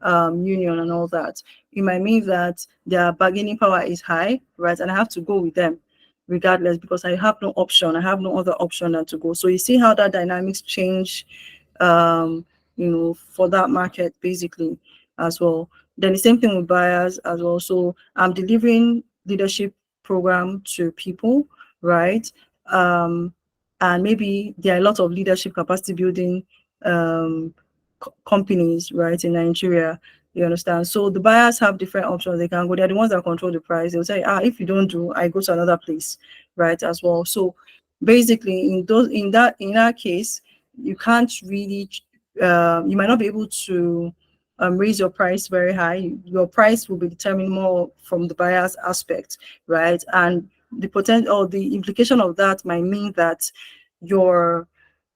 union and all that, it might mean that their bargaining power is high, right? And I have to go with them regardless because I have no option. I have no other option than to go. So you see how that dynamics change, for that market basically as well. Then the same thing with buyers as well. So I'm delivering leadership program to people, right? And maybe there are a lot of leadership capacity building companies, right, in Nigeria. You understand? So the buyers have different options. They can go. They're the ones that control the price. They'll say, if you don't do, I go to another place, right, as well. So basically, in that case, you can't really, you might not be able to raise your price very high. Your price will be determined more from the buyer's aspect, right? And the potential or the implication of that might mean that your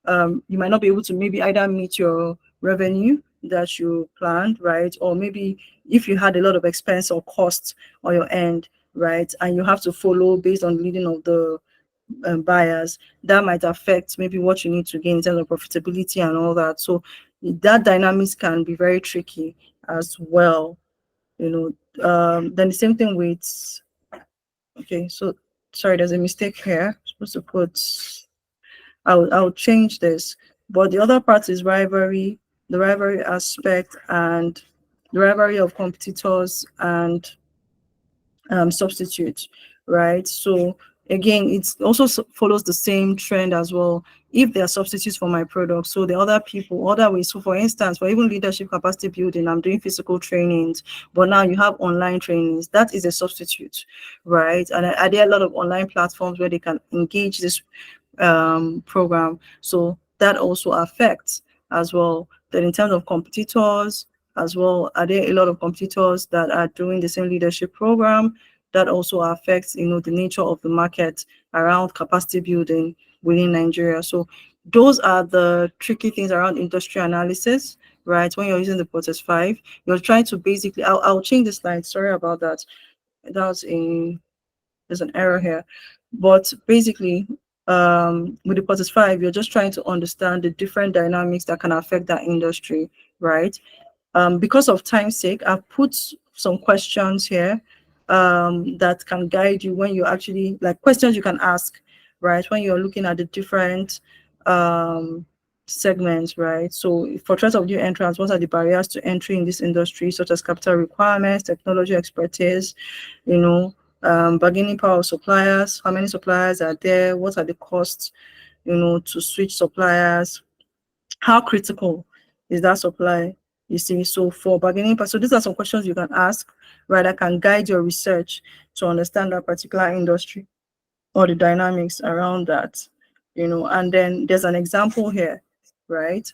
you might not be able to maybe either meet your revenue that you planned, right? Or maybe if you had a lot of expense or costs on your end, right, and you have to follow based on the leading of the buyers, that might affect maybe what you need to gain in terms of profitability and all that. So that dynamics can be very tricky as well. Then the same thing with, okay, so sorry, there's a mistake here. I'm supposed to put, I'll change this. But the other part is rivalry, the rivalry aspect, and the rivalry of competitors and substitutes, right? So again, it also follows the same trend as well. If there are substitutes for my product, so the other people, other ways. So for instance, for even leadership capacity building, I'm doing physical trainings, but now you have online trainings. That is a substitute, right? And I there are a lot of online platforms where they can engage this program. So that also affects as well. Then in terms of competitors as well, are there a lot of competitors that are doing the same leadership program? That also affects, the nature of the market around capacity building within Nigeria. So those are the tricky things around industry analysis, right? When you're using the Portes 5, you're trying to basically, I'll change the slide. Sorry about that. There's an error here. But basically, with the Portis 5, you're just trying to understand the different dynamics that can affect that industry, right? Because of time's sake, I've put some questions here that can guide you when you actually, like questions you can ask, right? When you're looking at the different segments, right? So for threats of new entrants, what are the barriers to entry in this industry, such as capital requirements, technology expertise, bargaining power of suppliers, how many suppliers are there, what are the costs, to switch suppliers, how critical is that supply, you see. So for bargaining power, so these are some questions you can ask, right, that can guide your research to understand that particular industry or the dynamics around that, and then there's an example here, right?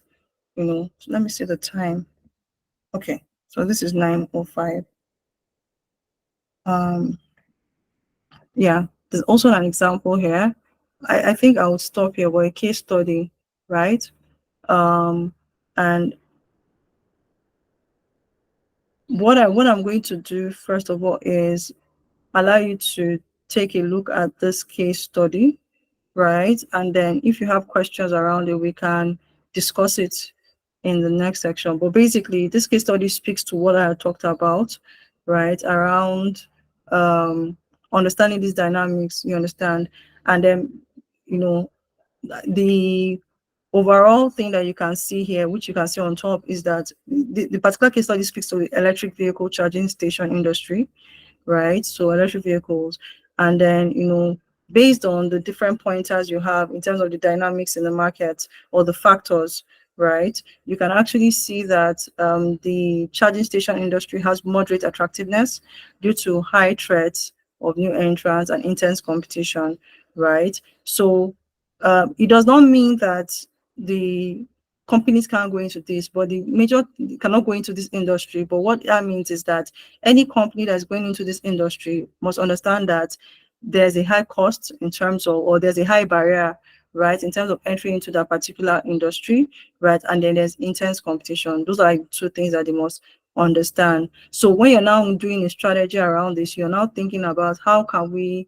So let me see the time. Okay, so this is 9:05. Yeah, there's also an example here. I think I will stop here with a case study, right? And what I'm going to do first of all is allow you to take a look at this case study, right? And then if you have questions around it, we can discuss it in the next section. But basically, this case study speaks to what I talked about, right? Around understanding these dynamics, you understand? And then, the overall thing that you can see here, which you can see on top, is that the particular case study speaks to the electric vehicle charging station industry, right? So electric vehicles. And then, based on the different pointers you have in terms of the dynamics in the market or the factors, right, you can actually see that the charging station industry has moderate attractiveness due to high threats of new entrants and intense competition, right? So it does not mean that the companies can't go into this, but the major cannot go into this industry. But what that means is that any company that's going into this industry must understand that there's a high cost in terms of, or there's a high barrier, right, in terms of entry into that particular industry, right? And then there's intense competition. Those are like two things that they must understand. So when you're now doing a strategy around this, you're now thinking about how can we,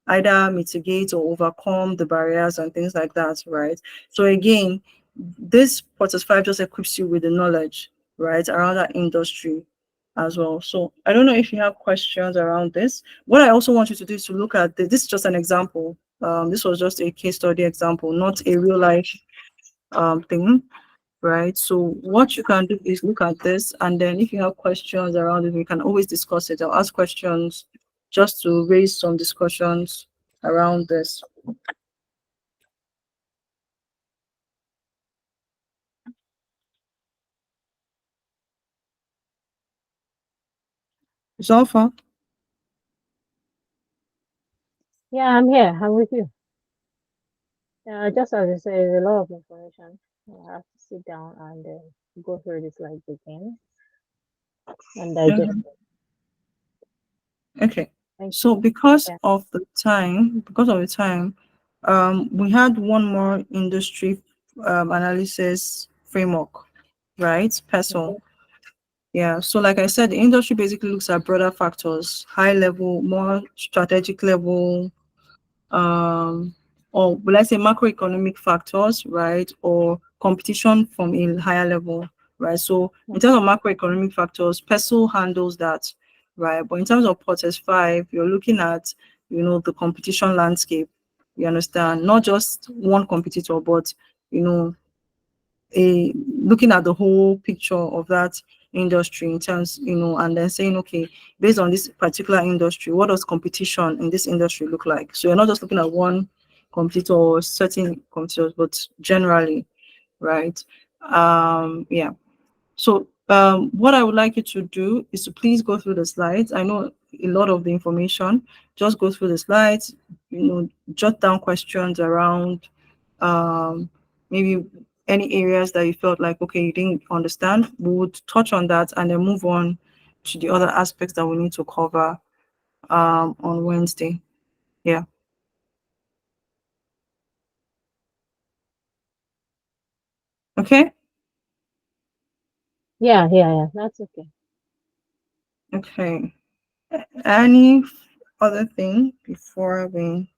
either mitigate or overcome the barriers and things like that, right? So again, this Portis 5 just equips you with the knowledge, right, around that industry as well. So I don't know if you have questions around this. What I also want you to do is to look at this is just an example. This was just a case study example, not a real life thing, right? So what you can do is look at this, and then if you have questions around it, we can always discuss it. I'll ask questions just to raise some discussions around this. Zolfa?
Yeah, I'm here. I'm with you. Just as you say, there's a lot of information. I have to sit down and go through this like again and digest
Mhm.
it.
Okay.
Thank
So
you.
because
Yeah.
of the time, we had one more industry analysis framework, right? PESO.
Okay.
Yeah. So like I said, the industry basically looks at broader factors, high level, more strategic level, or will I say macroeconomic factors, right? Or competition from a higher level, right? So in terms of macroeconomic factors, PESO handles that, right? But in terms of Portis 5, you're looking at, the competition landscape. You understand? Not just one competitor, but, you know, looking at the whole picture of that industry in terms, and then saying, okay, based on this particular industry, what does competition in this industry look like? So you're not just looking at one competitor or certain competitors, but generally, right? Yeah. So what I would like you to do is to please go through the slides. I know a lot of the information. Just go through the slides, jot down questions around maybe any areas that you felt like, okay, you didn't understand. We would touch on that and then move on to the other aspects that we need to cover on Wednesday. Yeah. Okay.
Yeah, yeah, yeah. That's okay.
Okay. Any other thing before we?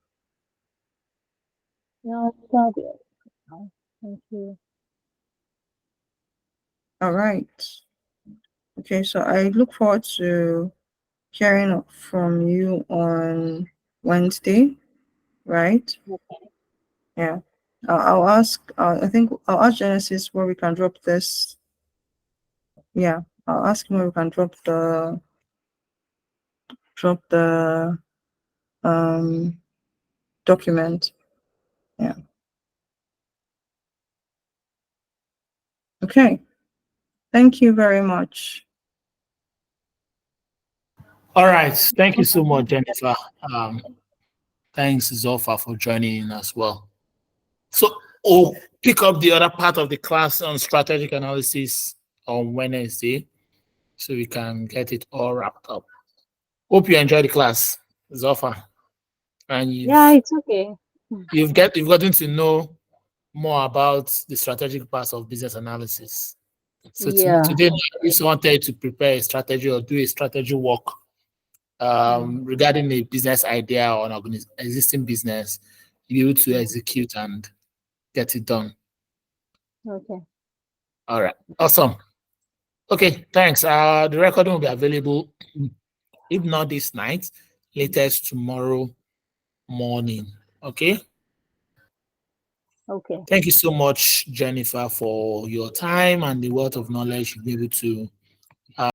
No, it's not good. No, thank you.
All right. Okay, so I look forward to hearing from you on Wednesday, right?
Okay.
Yeah. I'll ask. I think I'll ask Genesis where we can drop this. Yeah, I'll ask him where we can drop the document. Yeah. Okay. Thank you very much.
All right. Thank you so much, Jennifer. Um, Thanks, Zofa, for joining in as well. So we'll pick up the other part of the class on strategic analysis on Wednesday so we can get it all wrapped up. Hope you enjoy the class, Zofa. And
Yeah, it's okay.
you've gotten to know more about the strategic parts of business analysis. So
Yeah.
today, if you wanted to prepare a strategy or do a strategy work regarding a business idea or an existing business, you'll be able to execute and get it done.
Okay.
All right. Awesome. Okay, thanks. The recording will be available, if not this night, latest tomorrow morning. Okay.
Okay.
Thank you so much, Jennifer, for your time and the wealth of knowledge you've been able to